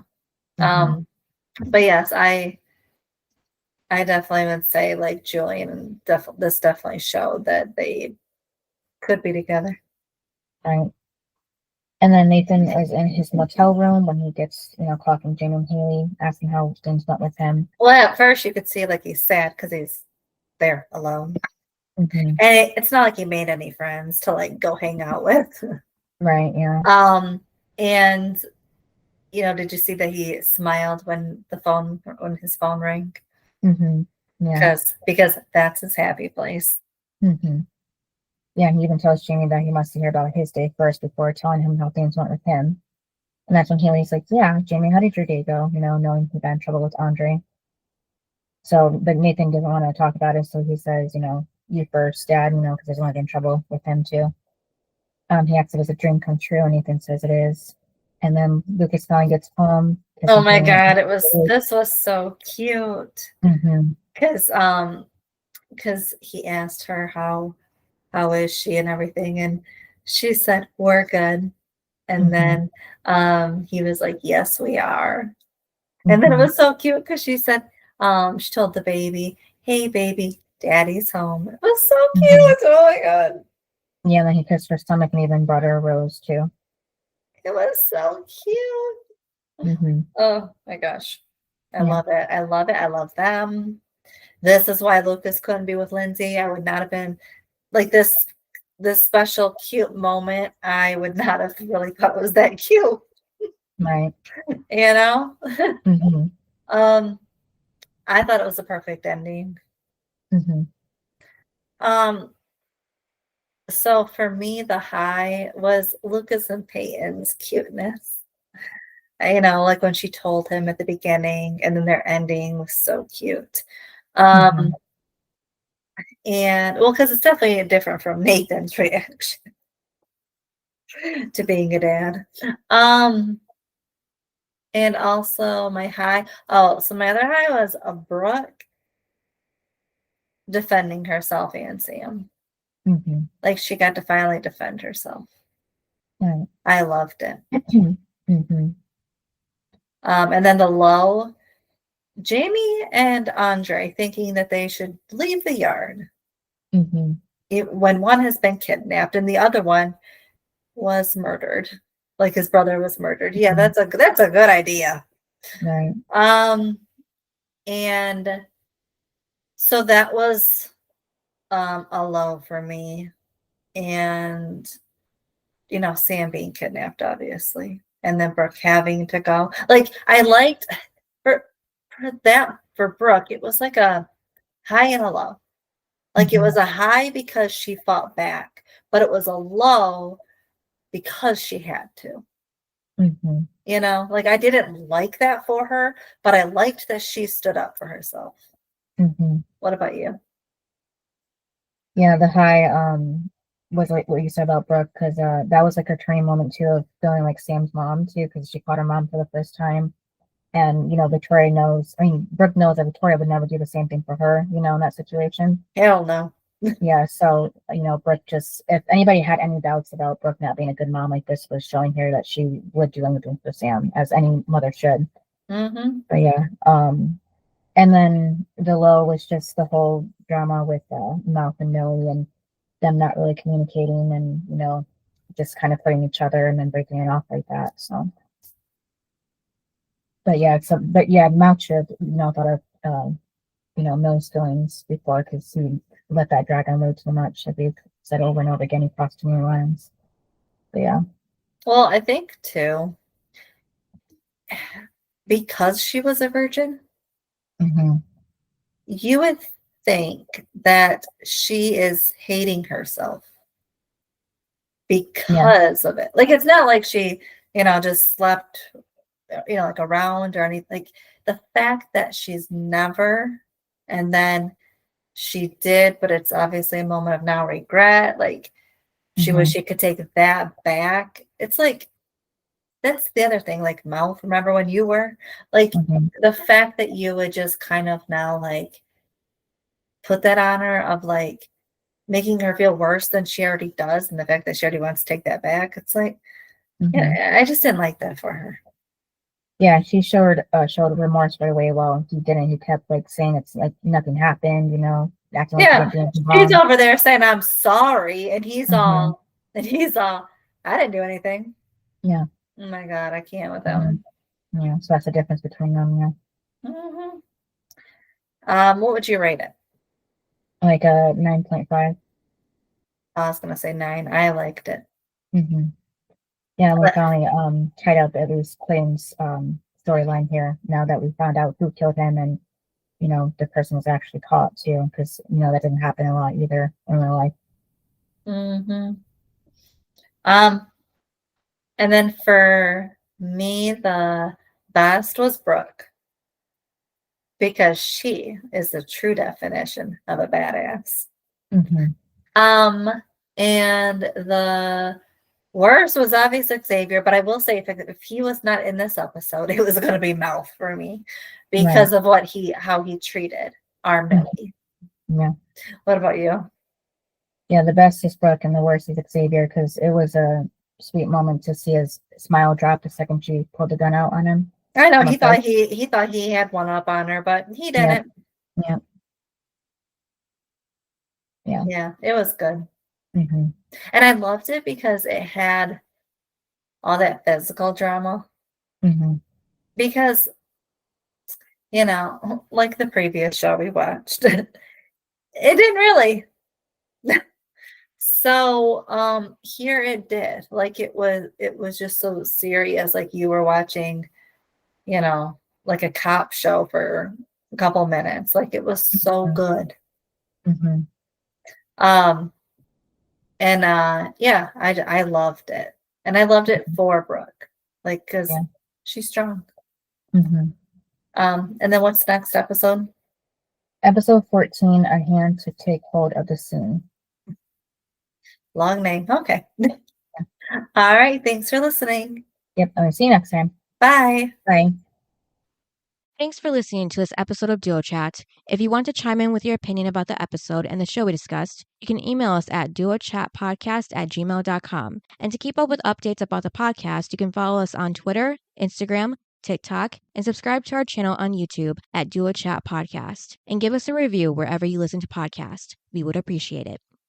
S2: Mhm.
S3: But yes, I definitely would say like Julian this definitely showed that they could be together.
S2: Right. And then Nathan is in his motel room when he gets, clocking Jamie and Haley, asking how things went with him.
S3: Well, at first you could see like he's sad because he's there alone.
S2: Mhm.
S3: And it's not like he made any friends to like go hang out with.
S2: Right, yeah.
S3: And did you see that he smiled when his phone rang?
S2: Mhm. Yeah.
S3: Because that's his happy place.
S2: Mhm. Yeah, he even tells Jamie that he must hear about his day first before telling him how things went with him. And that's when Haley's like, "Yeah, Jamie, how did your day go?" Knowing he got in trouble with Andre. So, but Nathan doesn't want to talk about it, so he says, "You first, Dad," because he doesn't want to get in trouble with him too. He asks if it's a dream come true, and Nathan says it is. And then Lucas finally gets home.
S3: Oh my God, this was so cute.
S2: Mm-hmm.
S3: Because he asked her how is she and everything, and she said, "We're good." And
S2: Mm-hmm.
S3: then he was like, "Yes, we are." And then it was so cute because she said, she told the baby, "Hey, baby, Daddy's home." It was so cute. Oh my God.
S2: Yeah, and then he kissed her stomach and even brought her a rose too.
S3: It was so cute.
S2: Mm-hmm.
S3: Oh my gosh. I love it. I love it. I love them. This is why Lucas couldn't be with Lindsay. I would not have been like this special cute moment. I would not have really thought it was that cute.
S2: Right.
S3: Mm-hmm. I thought it was a perfect ending.
S2: Mm-hmm.
S3: So for me, the high was Lucas and Peyton's cuteness. Like when she told him at the beginning, and then their ending was so cute. And well, because it's definitely different from Nathan's reaction to being a dad. And also my high. Oh, so my other high was a Brooke defending herself and Sam.
S2: Mm-hmm.
S3: Like she got to finally defend herself.
S2: Right.
S3: I loved it.
S2: Mm-hmm.
S3: And then the low, Jamie and Andre thinking that they should leave the yard.
S2: Mm-hmm.
S3: When one has been kidnapped and the other one was murdered, like his brother was murdered. Yeah, that's a good idea.
S2: Right.
S3: And so that was a low for me. And Sam being kidnapped, obviously, and then Brooke having to go. Like I liked for Brooke, it was like a high and a low. Like it was a high because she fought back, but it was a low because she had to.
S2: Mm-hmm.
S3: Like I didn't like that for her, but I liked that she stood up for herself.
S2: Mm-hmm.
S3: What about you?
S2: Yeah, the high was like what you said about Brooke, because that was like her turning moment too, of feeling like Sam's mom too, because she caught her mom for the first time. And Victoria knows, Brooke knows that Victoria would never do the same thing for her, in that situation.
S3: Hell no.
S2: Yeah, so Brooke, just if anybody had any doubts about Brooke not being a good mom, like this was showing here that she would do anything for Sam, as any mother should.
S3: Mm-hmm.
S2: But yeah, and then the low was just the whole drama with Mouth and Millie, and them not really communicating, and just kind of hurting each other and then breaking it off like that. So, but yeah, Mouth should thought of Millie's feelings before, because he let that drag on way too much, as we've said over and over again. He crossed too many lines. But yeah.
S3: Well, I think too, because she was a virgin, you would think that she is hating herself because of it. Like it's not like she, just slept, like around or anything. Like the fact that she's never, and then she did, but it's obviously a moment of now regret. Like she wish she could take that back. It's like, that's the other thing, like Mouth. Remember when you were like the fact that you would just kind of now like put that on her of like making her feel worse than she already does, and the fact that she already wants to take that back. It's like, Yeah, I just didn't like that for her.
S2: Yeah, she showed remorse right away. Well, he didn't. He kept like saying it's like nothing happened, acting like he didn't do anything wrong.
S3: She's over there saying I'm sorry, and he's all, I didn't do anything.
S2: Yeah.
S3: Oh my God, I can't with that one.
S2: Yeah, so that's the difference between them.
S3: Yeah. What would you rate it?
S2: Like a 9.5.
S3: I was gonna say 9. I liked it.
S2: Yeah, we finally tied up at least Clayton's storyline here. Now that we found out who killed him, and the person was actually caught too, because that didn't happen a lot either in real life.
S3: And then for me, the best was Brooke, because she is the true definition of a badass. And the worst was obviously Xavier, but I will say if he was not in this episode, it was going to be Mouth for me because of how he treated our Millie.
S2: Yeah.
S3: What about you?
S2: Yeah, the best is Brooke and the worst is Xavier, because it was a sweet moment to see his smile drop the second she pulled the gun out on him.
S3: I know he thought he had one up on her, but he didn't. Yeah, it was good. And I loved it because it had all that physical drama. Because, like the previous show we watched, it didn't really. So here it did. Like it was just so serious. Like you were watching, like a cop show for a couple minutes. Like it was so good. Yeah, I loved it. And I loved it for Brooke. Like, because she's strong. And then what's next episode?
S2: Episode 14, A Hand to Take Hold of the Scene.
S3: Long name. Okay. All right. Thanks for listening.
S2: Yep. I'll see you next time.
S3: Bye.
S2: Bye.
S4: Thanks for listening to this episode of Duo Chat. If you want to chime in with your opinion about the episode and the show we discussed, you can email us at duochatpodcast@gmail.com. And to keep up with updates about the podcast, you can follow us on Twitter, Instagram, TikTok, and subscribe to our channel on YouTube at Duo Chat Podcast. And give us a review wherever you listen to podcasts. We would appreciate it.